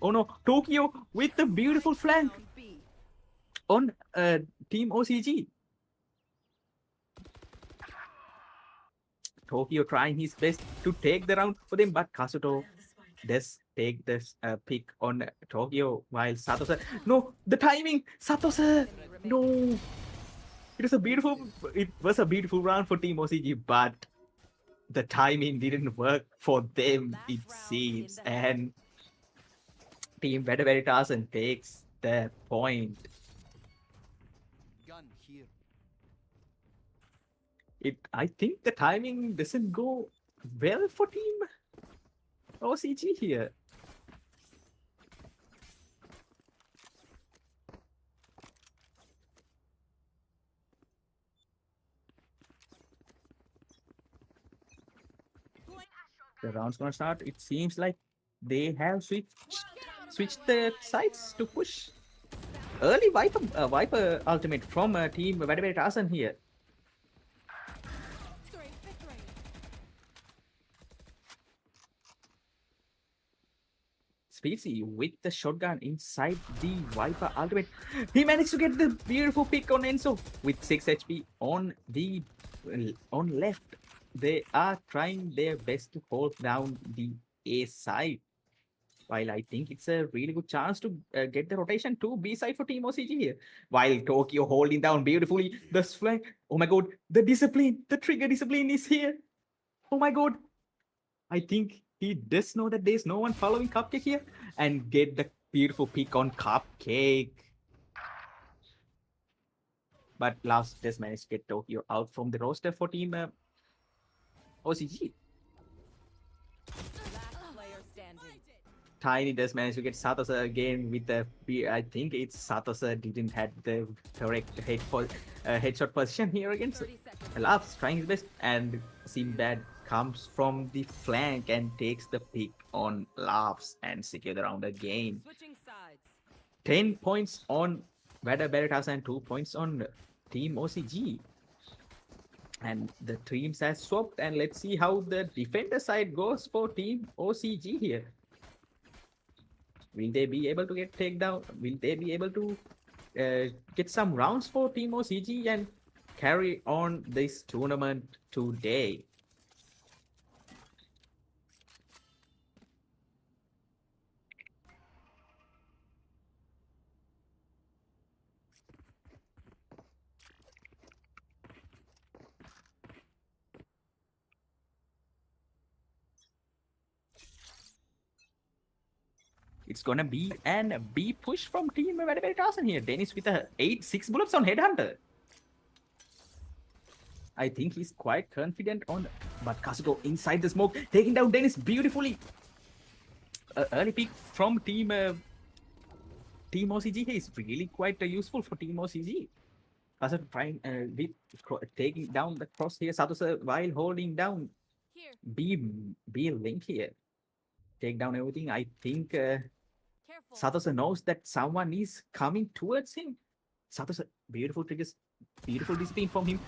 Oh no, Tokyo with the beautiful flank on Team OCG. Tokyo trying his best to take the round for them, but Kasuto does take this pick on Tokyo, while Satos. No, the timing! Satos! No! It was a beautiful round for Team OCG, but the timing didn't work for them, it seems. And Team Bad Tarzan takes the point. Gun here. I think the timing doesn't go well for Team OCG here. The round's gonna start. It seems like they have switched the sides to push early Viper ultimate from Team Bad Tarzan here. Speedsy with the shotgun inside the Viper ultimate. He managed to get the beautiful pick on Enzo with 6 HP on the left. They are trying their best to hold down the A side. While I think it's a really good chance to get the rotation to B side for Team OCG here. While Tokyo holding down beautifully the flank. Oh my god, the trigger discipline is here. Oh my god. I think he does know that there's no one following Cupcake here and get the beautiful pick on Cupcake. But last does manage to get Tokyo out from the roster for Team OCG. Last player standing. Tiny does manage to get Satosa again with the. I think it's Satosa didn't have the correct headshot position here against 30 seconds. Loves trying his best, and Sinbad comes from the flank and takes the pick on Loves and secure the round again. Switching sides. 10 points on Vada Veritas and 2 points on Team OCG. And the teams have swapped, and let's see how the defender side goes for Team OCG here. Will they be able to get takedown? Will they be able to get some rounds for Team OCG and carry on this tournament today? It's gonna be an B push from Team Veritas here. Dennis with a 6 bullets on Headhunter. I think he's quite confident on, but Kazuto inside the smoke, taking down Dennis beautifully. Early pick from Team OCG is really quite useful for Team OCG. Kazuto trying with taking down the cross here, Satosa while holding down Here. B link here. Take down everything. I think Careful. Satosa knows that someone is coming towards him. Satosa, beautiful triggers, beautiful discipline from him.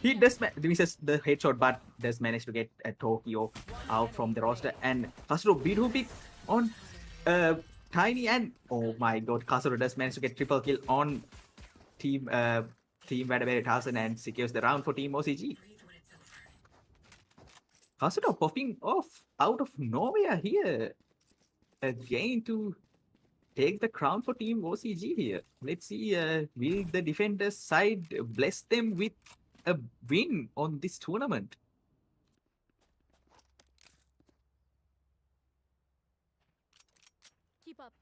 He does misses the headshot, but does manage to get Tokyo out from the roster. And Kasuro, beautiful pick on Tiny, and oh my god, Kasuro does manage to get triple kill on Team Veritas and secures the round for Team OCG. Kasuro popping off out of nowhere here again to take the crown for Team OCG here. Let's see, will the defenders side bless them with a win on this tournament? Keep up.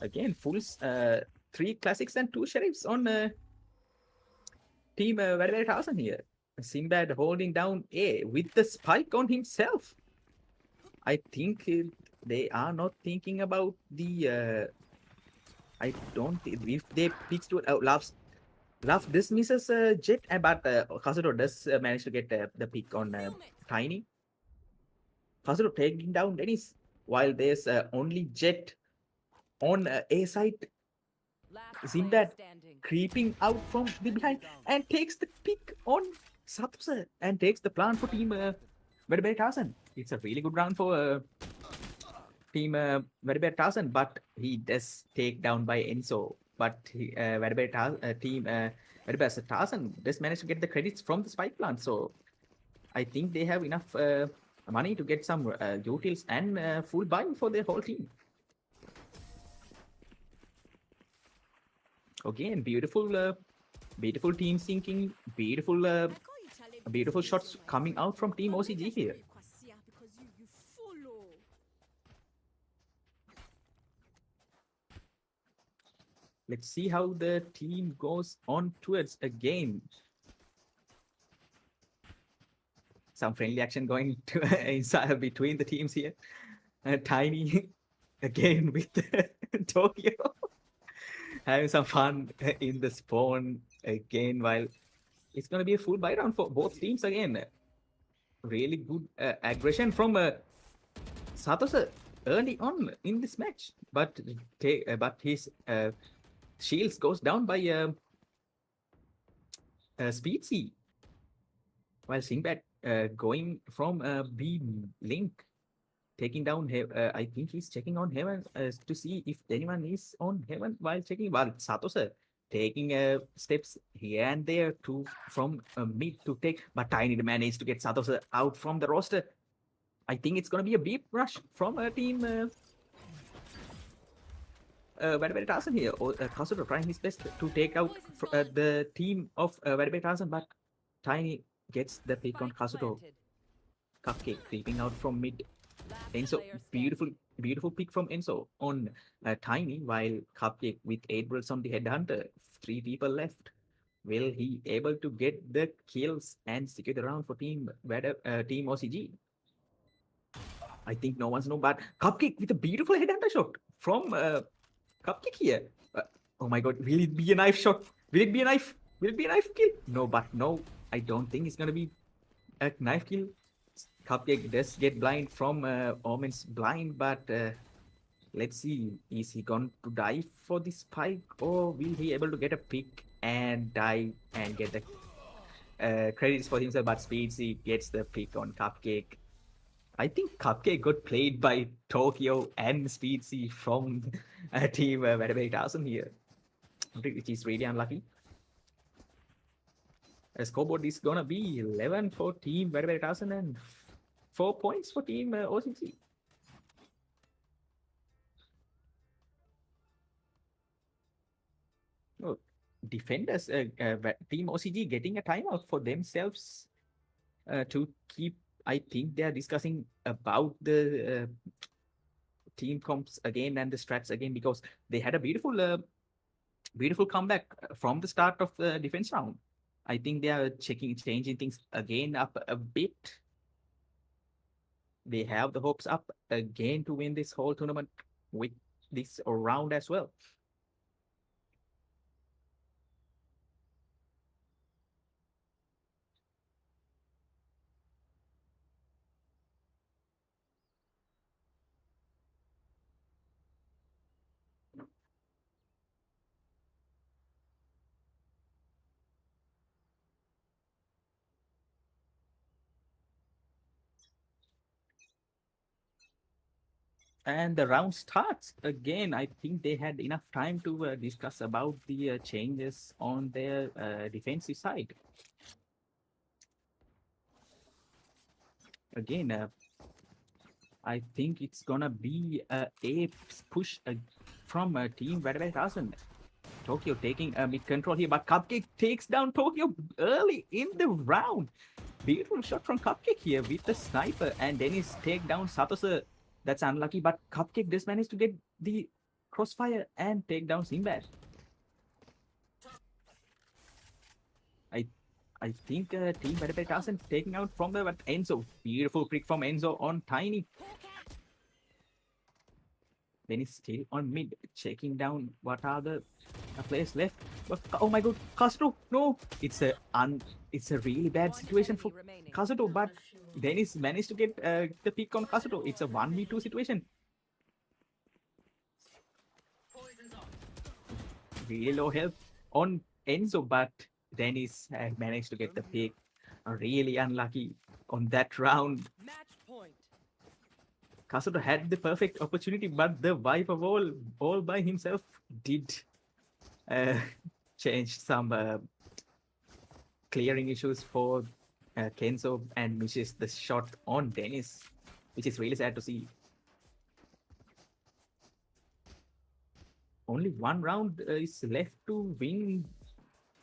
Again, full 3 classics and 2 sheriffs on Team Veritas here. Sinbad holding down A with the spike on himself. I think they are not thinking about the. I don't think if they picks to Love dismisses Jet, but Kazuto does manage to get the pick on Tiny. Kazuto taking down Dennis while there's only Jet on A side. Last player Sinbad standing. creeping out from the behind and takes the pick on Satosa and takes the plan for Team Veritas. It's a really good round for Team Veritas, but he does take down by Enzo. But Team Veritas does manage to get the credits from the spike plant. So I think they have enough money to get some utils and full buy for the whole team. Again, beautiful team syncing, beautiful shots coming out from Team OCG here. Because you follow. Let's see how the team goes on towards again. Some friendly action going to inside between the teams here. Tiny again with Tokyo. Having some fun in the spawn again, while it's going to be a full buy round for both teams again. Really good aggression from Satosa early on in this match, but his shields goes down by Speedsy, while Sinbad going from B link, taking down I think he's checking on Heaven to see if anyone is on Heaven while checking. While Satosa taking steps here and there to from mid to take, but Tiny managed to get Satosa out from the roster. I think it's gonna be a beep rush from a team. Veritas here. Kazuto trying his best to take out the team of Veritas, but Tiny gets the pick on Spike Kazuto. planted. Cupcake creeping out from mid. Last Enzo, player standing. beautiful pick from Enzo on Tiny, while Cupcake with 8 bullets on the Headhunter. 3 people left. Will he able to get the kills and secure the round for team OCG? I think no one's know, but Cupcake with a beautiful headhunter shot from Cupcake here. Oh my god, will it be a knife shot? Will it be a knife? Will it be a knife kill? No, but no, I don't think it's gonna be a knife kill. Cupcake does get blind from Omen's blind, but let's see, is he going to die for this spike, or will he able to get a pick and die and get the credits for himself? But Speedsy gets the pick on Cupcake. I think Cupcake got played by Tokyo and Speedsy from team very awesome here, which is really unlucky. A scoreboard is gonna be 11 for team very awesome and 4 points for team OCG. Oh, defenders, team OCG getting a timeout for themselves to keep. I think they are discussing about the team comps again and the strats again, because they had a beautiful comeback from the start of the defense round. I think they are changing things again up a bit. They have the hopes up again to win this whole tournament with this round as well. And the round starts again. I think they had enough time to discuss about the changes on their defensive side. Again, I think it's gonna be a push from Team Red Arson. Tokyo taking mid control here, but Cupcake takes down Tokyo early in the round. Beautiful shot from Cupcake here with the sniper, and Dennis take down Satosa. That's unlucky, but Cupcake does manage to get the crossfire and take down Sinbad. I think Team Red Arson taking out from the Enzo. Beautiful pick from Enzo on Tiny. Then he's still on mid, checking down what are the players left. But, oh my god, Castro, no! It's a really bad situation for Castro, but Dennis managed to get the pick on Castro. It's a 1v2 situation. Really low health on Enzo, but Dennis managed to get the pick. Really unlucky on that round. Match point. Castro had the perfect opportunity, but the Viper all by himself did change some clearing issues for Kenzo and misses the shot on Dennis, which is really sad to see. Only one round is left to win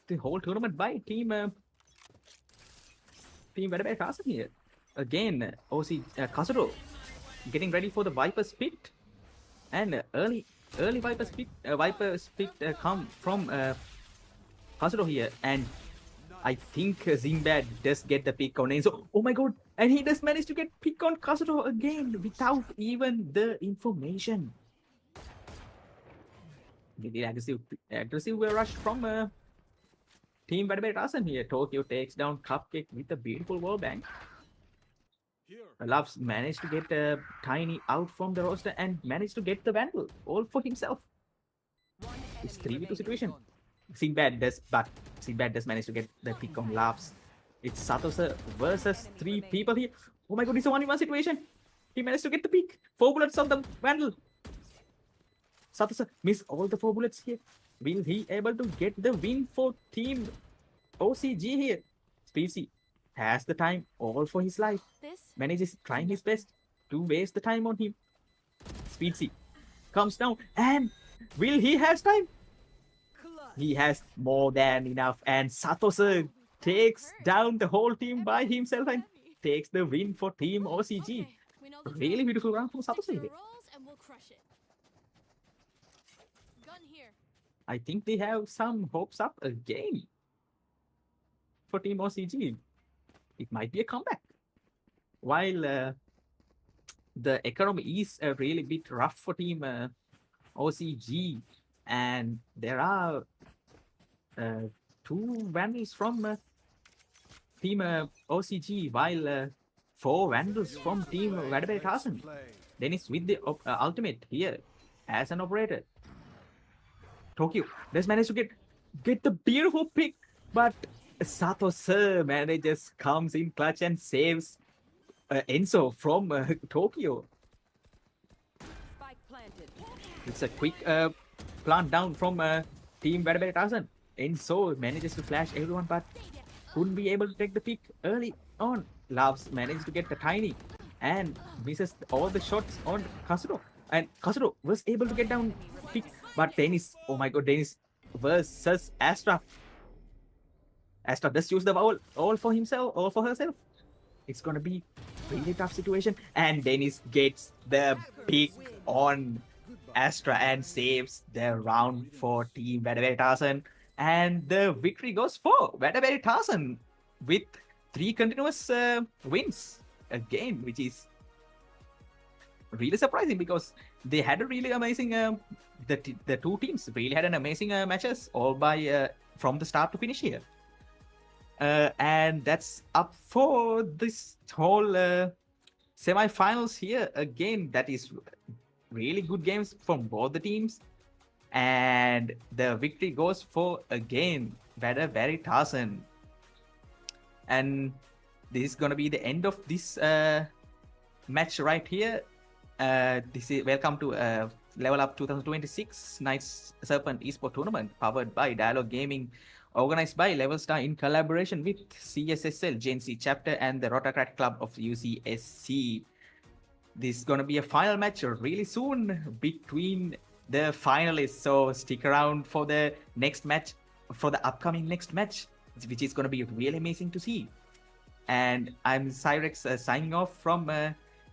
the whole tournament by Team Red Arson here. Again, Castro getting ready for the Viper spit, and early Viper spit come from Castro here, and I think Zimbad does get the pick on Enzo. Oh my god, and he does manage to get pick on Castro again without even the information. The aggressive rush from Team Red Arson here. Tokyo takes down Cupcake with a beautiful wallbang. Loves managed to get Tiny out from the roster and managed to get the Vandal all for himself. It's 3v2 situation. Sinbad does manage to get the pick on Laughs. It's Satosa versus 3 people here. Oh my god, it's a 1v1 situation. He managed to get the pick. 4 bullets on the Vandal. Satosa missed all the 4 bullets here. Will he able to get the win for Team OCG here? Speedsy has the time all for his life. Manages trying his best to waste the time on him. Speedsy comes down, and will he has time? He has more than enough, and Satosa takes down the whole team by himself and takes the win for Team OCG. Really beautiful round from Satosa here. I think they have some hopes up again for Team OCG. It might be a comeback. While the economy is a really bit rough for team OCG, and there are two vandals from team OCG, while four vandals from team Vadabe Tarsan. Dennis with the ultimate here as an operator. Tokyo does manage to get the beautiful pick, but Sato Sir manages comes in clutch and saves Enzo from Tokyo. Spike planted. It's a quick plant down from team Vadabe Tarsan. Enzo manages to flash everyone, but couldn't be able to take the pick early on. Loves managed to get the tiny and misses all the shots on Kasuro. And Kasuro was able to get down pick, but Dennis, oh my god, Dennis versus Astra. Astra does use the vowel all for himself, all for herself. It's gonna be really tough situation. And Dennis gets the pick on Astra and saves the round for Team Vadabe Tarsan. And the victory goes for Vadabe Tarsan with 3 continuous wins again, which is really surprising because they had a really amazing the two teams really had an amazing matches all by from the start to finish here. And that's up for this whole semi-finals here. Again, that is really good games from both the teams. And the victory goes for, again, Vadabe Tarsan. And this is going to be the end of this match right here. This is welcome to LevelUp 2026 Nights Serpent Esports Tournament powered by Dialog Gaming, organized by LevelStar in collaboration with CSSL Gen Z chapter and the Rotoract Club of UCSC. This is going to be a final match really soon between the finalists, so stick around for the next match, for the upcoming next match, which is going to be really amazing to see. And I'm Cyrex signing off from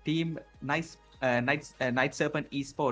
Team Night Serpent Esports